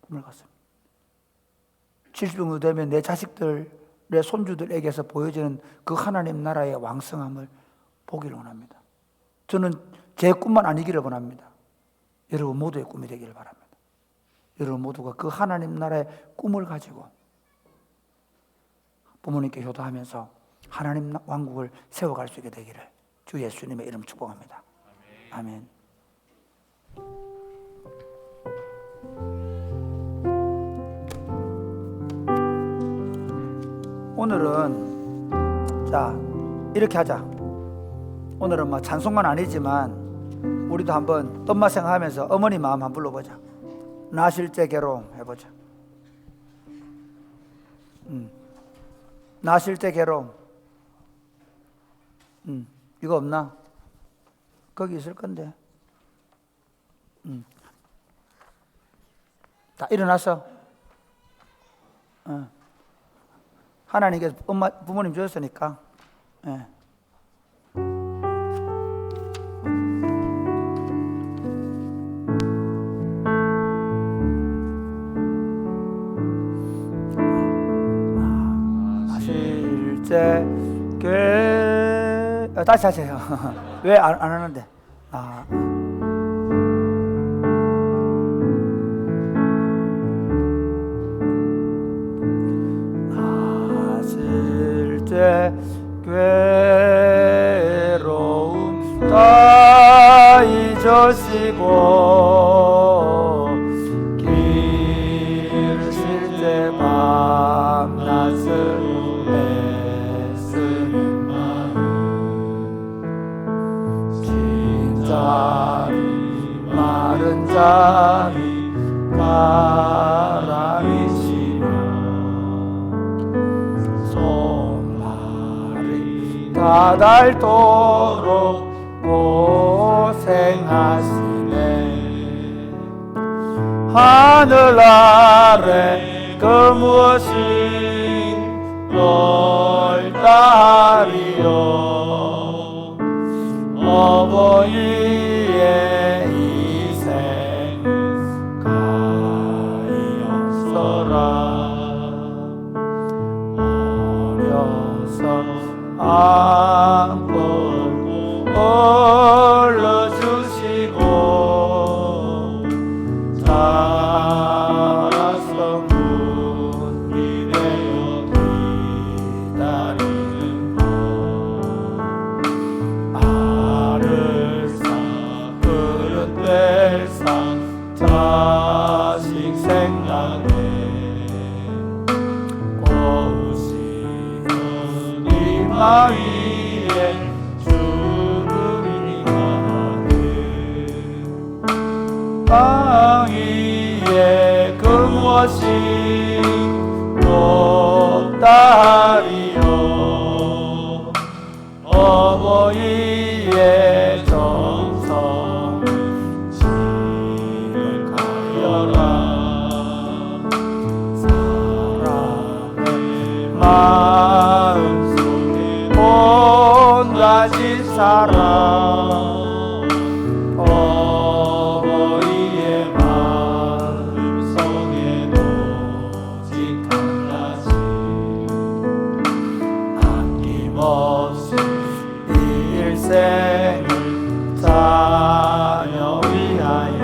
꿈을 갖습니다. 70 정도 되면 내 자식들, 내 손주들에게서 보여지는 그 하나님 나라의 왕성함을 보기를 원합니다. 저는 제 꿈만 아니기를 원합니다. 여러분 모두의 꿈이 되기를 바랍니다. 여러분 모두가 그 하나님 나라의 꿈을 가지고 부모님께 효도하면서 하나님 왕국을 세워갈 수 있게 되기를 주 예수님의 이름 축복합니다. 아멘. 오늘은 자 이렇게 하자. 오늘은 뭐 찬송만 아니지만 우리도 한번 엄마 생각하면서 어머니 마음 한번 불러보자. 나실 때 괴로움 해보자. 나실 때 괴로움. 이거 없나? 거기 있을 건데. 다 일어났어. 하나님께서 부모님 주셨으니까. 예. 실제 다시 하세요. 왜 안 하는데? 실제 괴로움 다 잊으시고 길으실 때 밤낮을 애쓰는 마음 진짜리 마른 자리 바람이시며 손발이 다 닳도록 고생하시네. 하늘 아래 그 무엇이 넓다리요. 어버이의 희생 가이었어라. 어려서 안고 올려주시고 자라서 문이 되어 기다리는 것 알을 쌓 그릇 뺄 쌓 자식 생 무엇이 높다 하리요. 어머니의 정성 지극하여라. 사랑의 마음속에 온 가지 사랑, 어머니의 마음속에 오직 한 가지, 아낌없이 일생을 자녀 위하여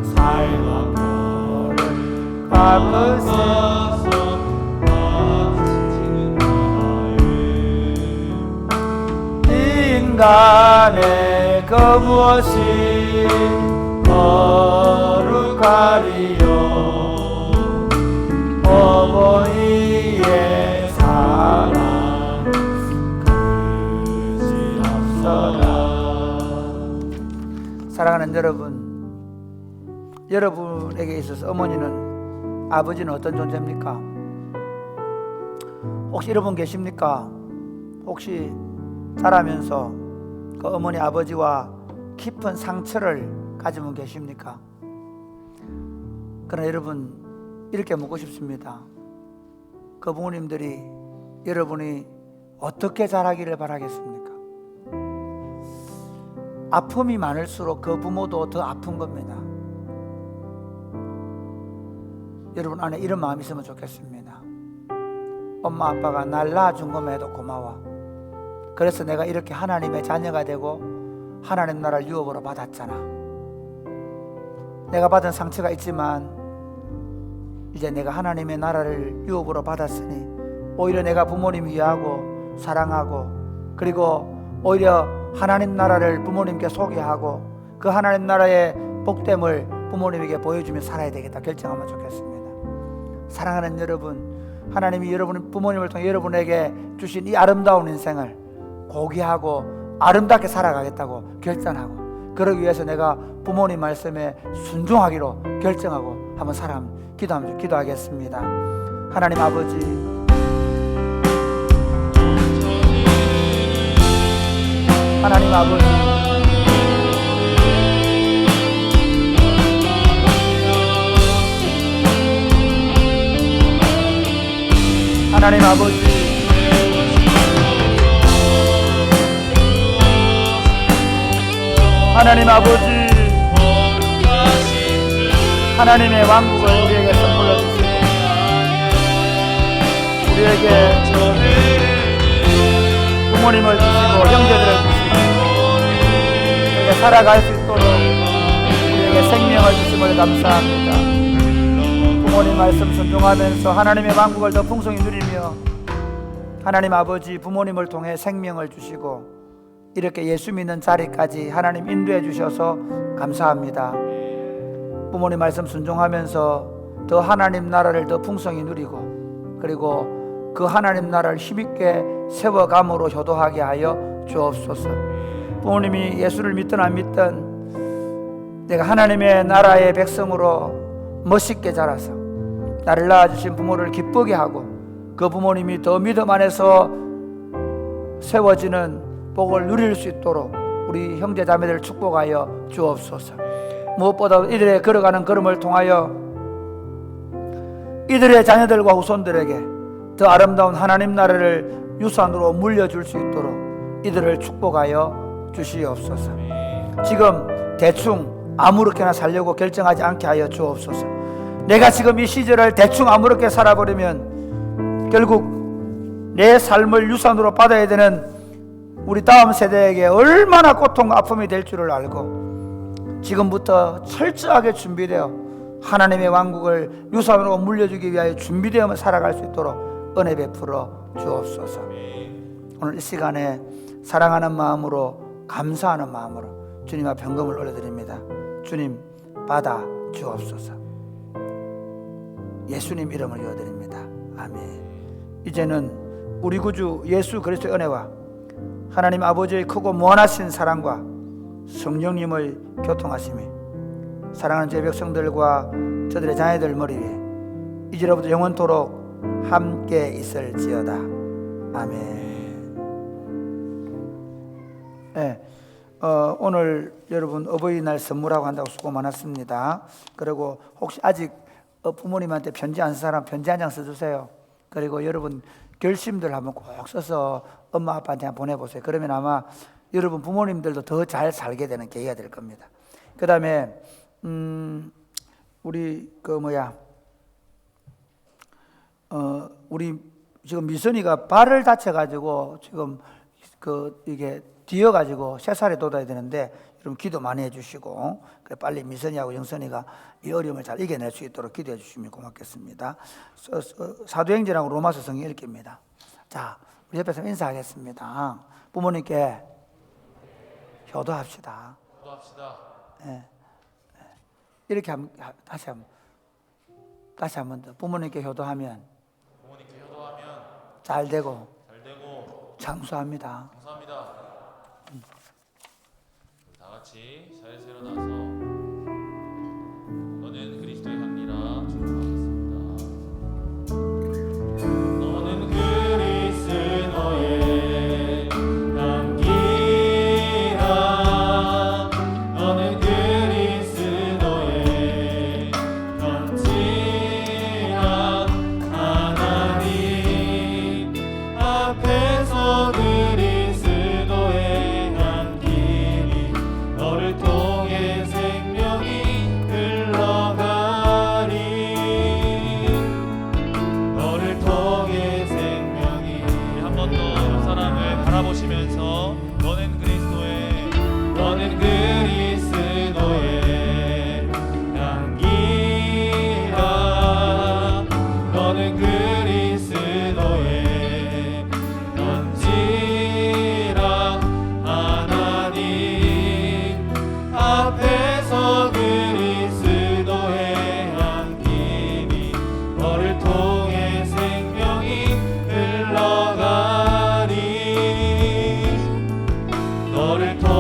삶과 별을 갚으세요. 인간의 그 무엇이 거룩하리요. 어머니의 사랑 그지없어라. 사랑하는 여러분, 여러분에게 있어서 어머니는, 아버지는 어떤 존재입니까? 혹시 여러분 계십니까? 혹시 자라면서 그 어머니 아버지와 깊은 상처를 가진 분 계십니까? 그러나 여러분, 이렇게 묻고 싶습니다. 그 부모님들이 여러분이 어떻게 자라기를 바라겠습니까? 아픔이 많을수록 그 부모도 더 아픈 겁니다. 여러분 안에 이런 마음이 있으면 좋겠습니다. 엄마 아빠가 날 낳아준 것만해도 고마워. 그래서 내가 이렇게 하나님의 자녀가 되고 하나님 나라를 유업으로 받았잖아. 내가 받은 상처가 있지만 이제 내가 하나님의 나라를 유업으로 받았으니 오히려 내가 부모님 위하고 사랑하고, 그리고 오히려 하나님 나라를 부모님께 소개하고 그 하나님 나라의 복됨을 부모님에게 보여주며 살아야 되겠다 결정하면 좋겠습니다. 사랑하는 여러분, 하나님이 여러분 부모님을 통해 여러분에게 주신 이 아름다운 인생을 고귀하고 아름답게 살아가겠다고 결정하고, 그러기 위해서 내가 부모님 말씀에 순종하기로 결정하고 한번 기도하겠습니다. 하나님 아버지, 하나님 아버지, 하나님 아버지, 하나님 아버지, 하나님의 왕국을 우리에게 선물로 주시고 우리에게 부모님을 주시고 형제들을 주시고 우리가 살아갈 수 있도록 우리에게 생명을 주심을 감사합니다. 부모님 말씀 순종하면서 하나님의 왕국을 더 풍성히 누리며 하나님 아버지 부모님을 통해 생명을 주시고 이렇게 예수 믿는 자리까지 하나님 인도해 주셔서 감사합니다. 부모님 말씀 순종하면서 더 하나님 나라를 더 풍성히 누리고, 그리고 그 하나님 나라를 힘있게 세워감으로 효도하게 하여 주옵소서. 부모님이 예수를 믿든 안 믿든 내가 하나님의 나라의 백성으로 멋있게 자라서 나를 낳아주신 부모를 기쁘게 하고 그 부모님이 더 믿음 안에서 세워지는 복을 누릴 수 있도록 우리 형제 자매들을 축복하여 주옵소서. 무엇보다 이들의 걸어가는 걸음을 통하여 이들의 자녀들과 후손들에게 더 아름다운 하나님 나라를 유산으로 물려줄 수 있도록 이들을 축복하여 주시옵소서. 지금 대충 아무렇게나 살려고 결정하지 않게 하여 주옵소서. 내가 지금 이 시절을 대충 아무렇게 살아버리면 결국 내 삶을 유산으로 받아야 되는 우리 다음 세대에게 얼마나 고통과 아픔이 될 줄을 알고 지금부터 철저하게 준비되어 하나님의 왕국을 유산으로 물려주기 위하여 준비되어 살아갈 수 있도록 은혜 베풀어 주옵소서. 오늘 이 시간에 사랑하는 마음으로, 감사하는 마음으로 주님 앞에 헌금을 올려드립니다. 주님 받아 주옵소서. 예수님 이름을 이어드립니다. 아멘. 이제는 우리 구주 예수 그리스도의 은혜와 하나님 아버지의 크고 무한하신 사랑과 성령님의 교통하심이 사랑하는 제 백성들과 저들의 자녀들 머리 위에 이제로부터 영원토록 함께 있을지어다. 아멘. 네, 오늘 여러분 어버이날 선물하고 한다고 수고 많았습니다. 그리고 혹시 아직 부모님한테 편지 안 쓴 사람 편지 한 장 써주세요. 그리고 여러분 결심들 한번 꼭 써서 엄마 아빠한테 한번 보내보세요. 그러면 아마 여러분 부모님들도 더 잘 살게 되는 계기가 될 겁니다. 그 다음에 우리 우리 지금 미선이가 발을 다쳐가지고 지금 이게 뒤어가지고 새살에 돋아야 되는데 여러분 기도 많이 해주시고 그래 빨리 미선이하고 영선이가 이 어려움을 잘 이겨낼 수 있도록 기도해 주시면 고맙겠습니다. 사도행전하고 로마서 성경 읽기입니다. 자, 우리 옆에서 인사하겠습니다. 부모님께 효도합시다. 기도합시다. 예. 이렇게 다시 한 번 더. 부모님께 효도하면 부모님께 효도하면 잘 되고 잘 되고 장수합니다. 감사합니다. 다 같이 자리에서 일어나서 너는 그리스도의 향기라 축복하겠습니다. 너는 그리스도의 향기라. 너는 그리스도의 건진한 하나님 앞에서 그리스도의 향기 너를 통해 생명이 흘러가리. 너를 통해 생명이 한 번 더 옆 사람을 바라보시면서 너는 그리스도의 향기라. 너는 그리스도의 건지라. 하나님 앞에서 그리스도의 향기니 너를 통해 생명이 흘러가리. 너를 통해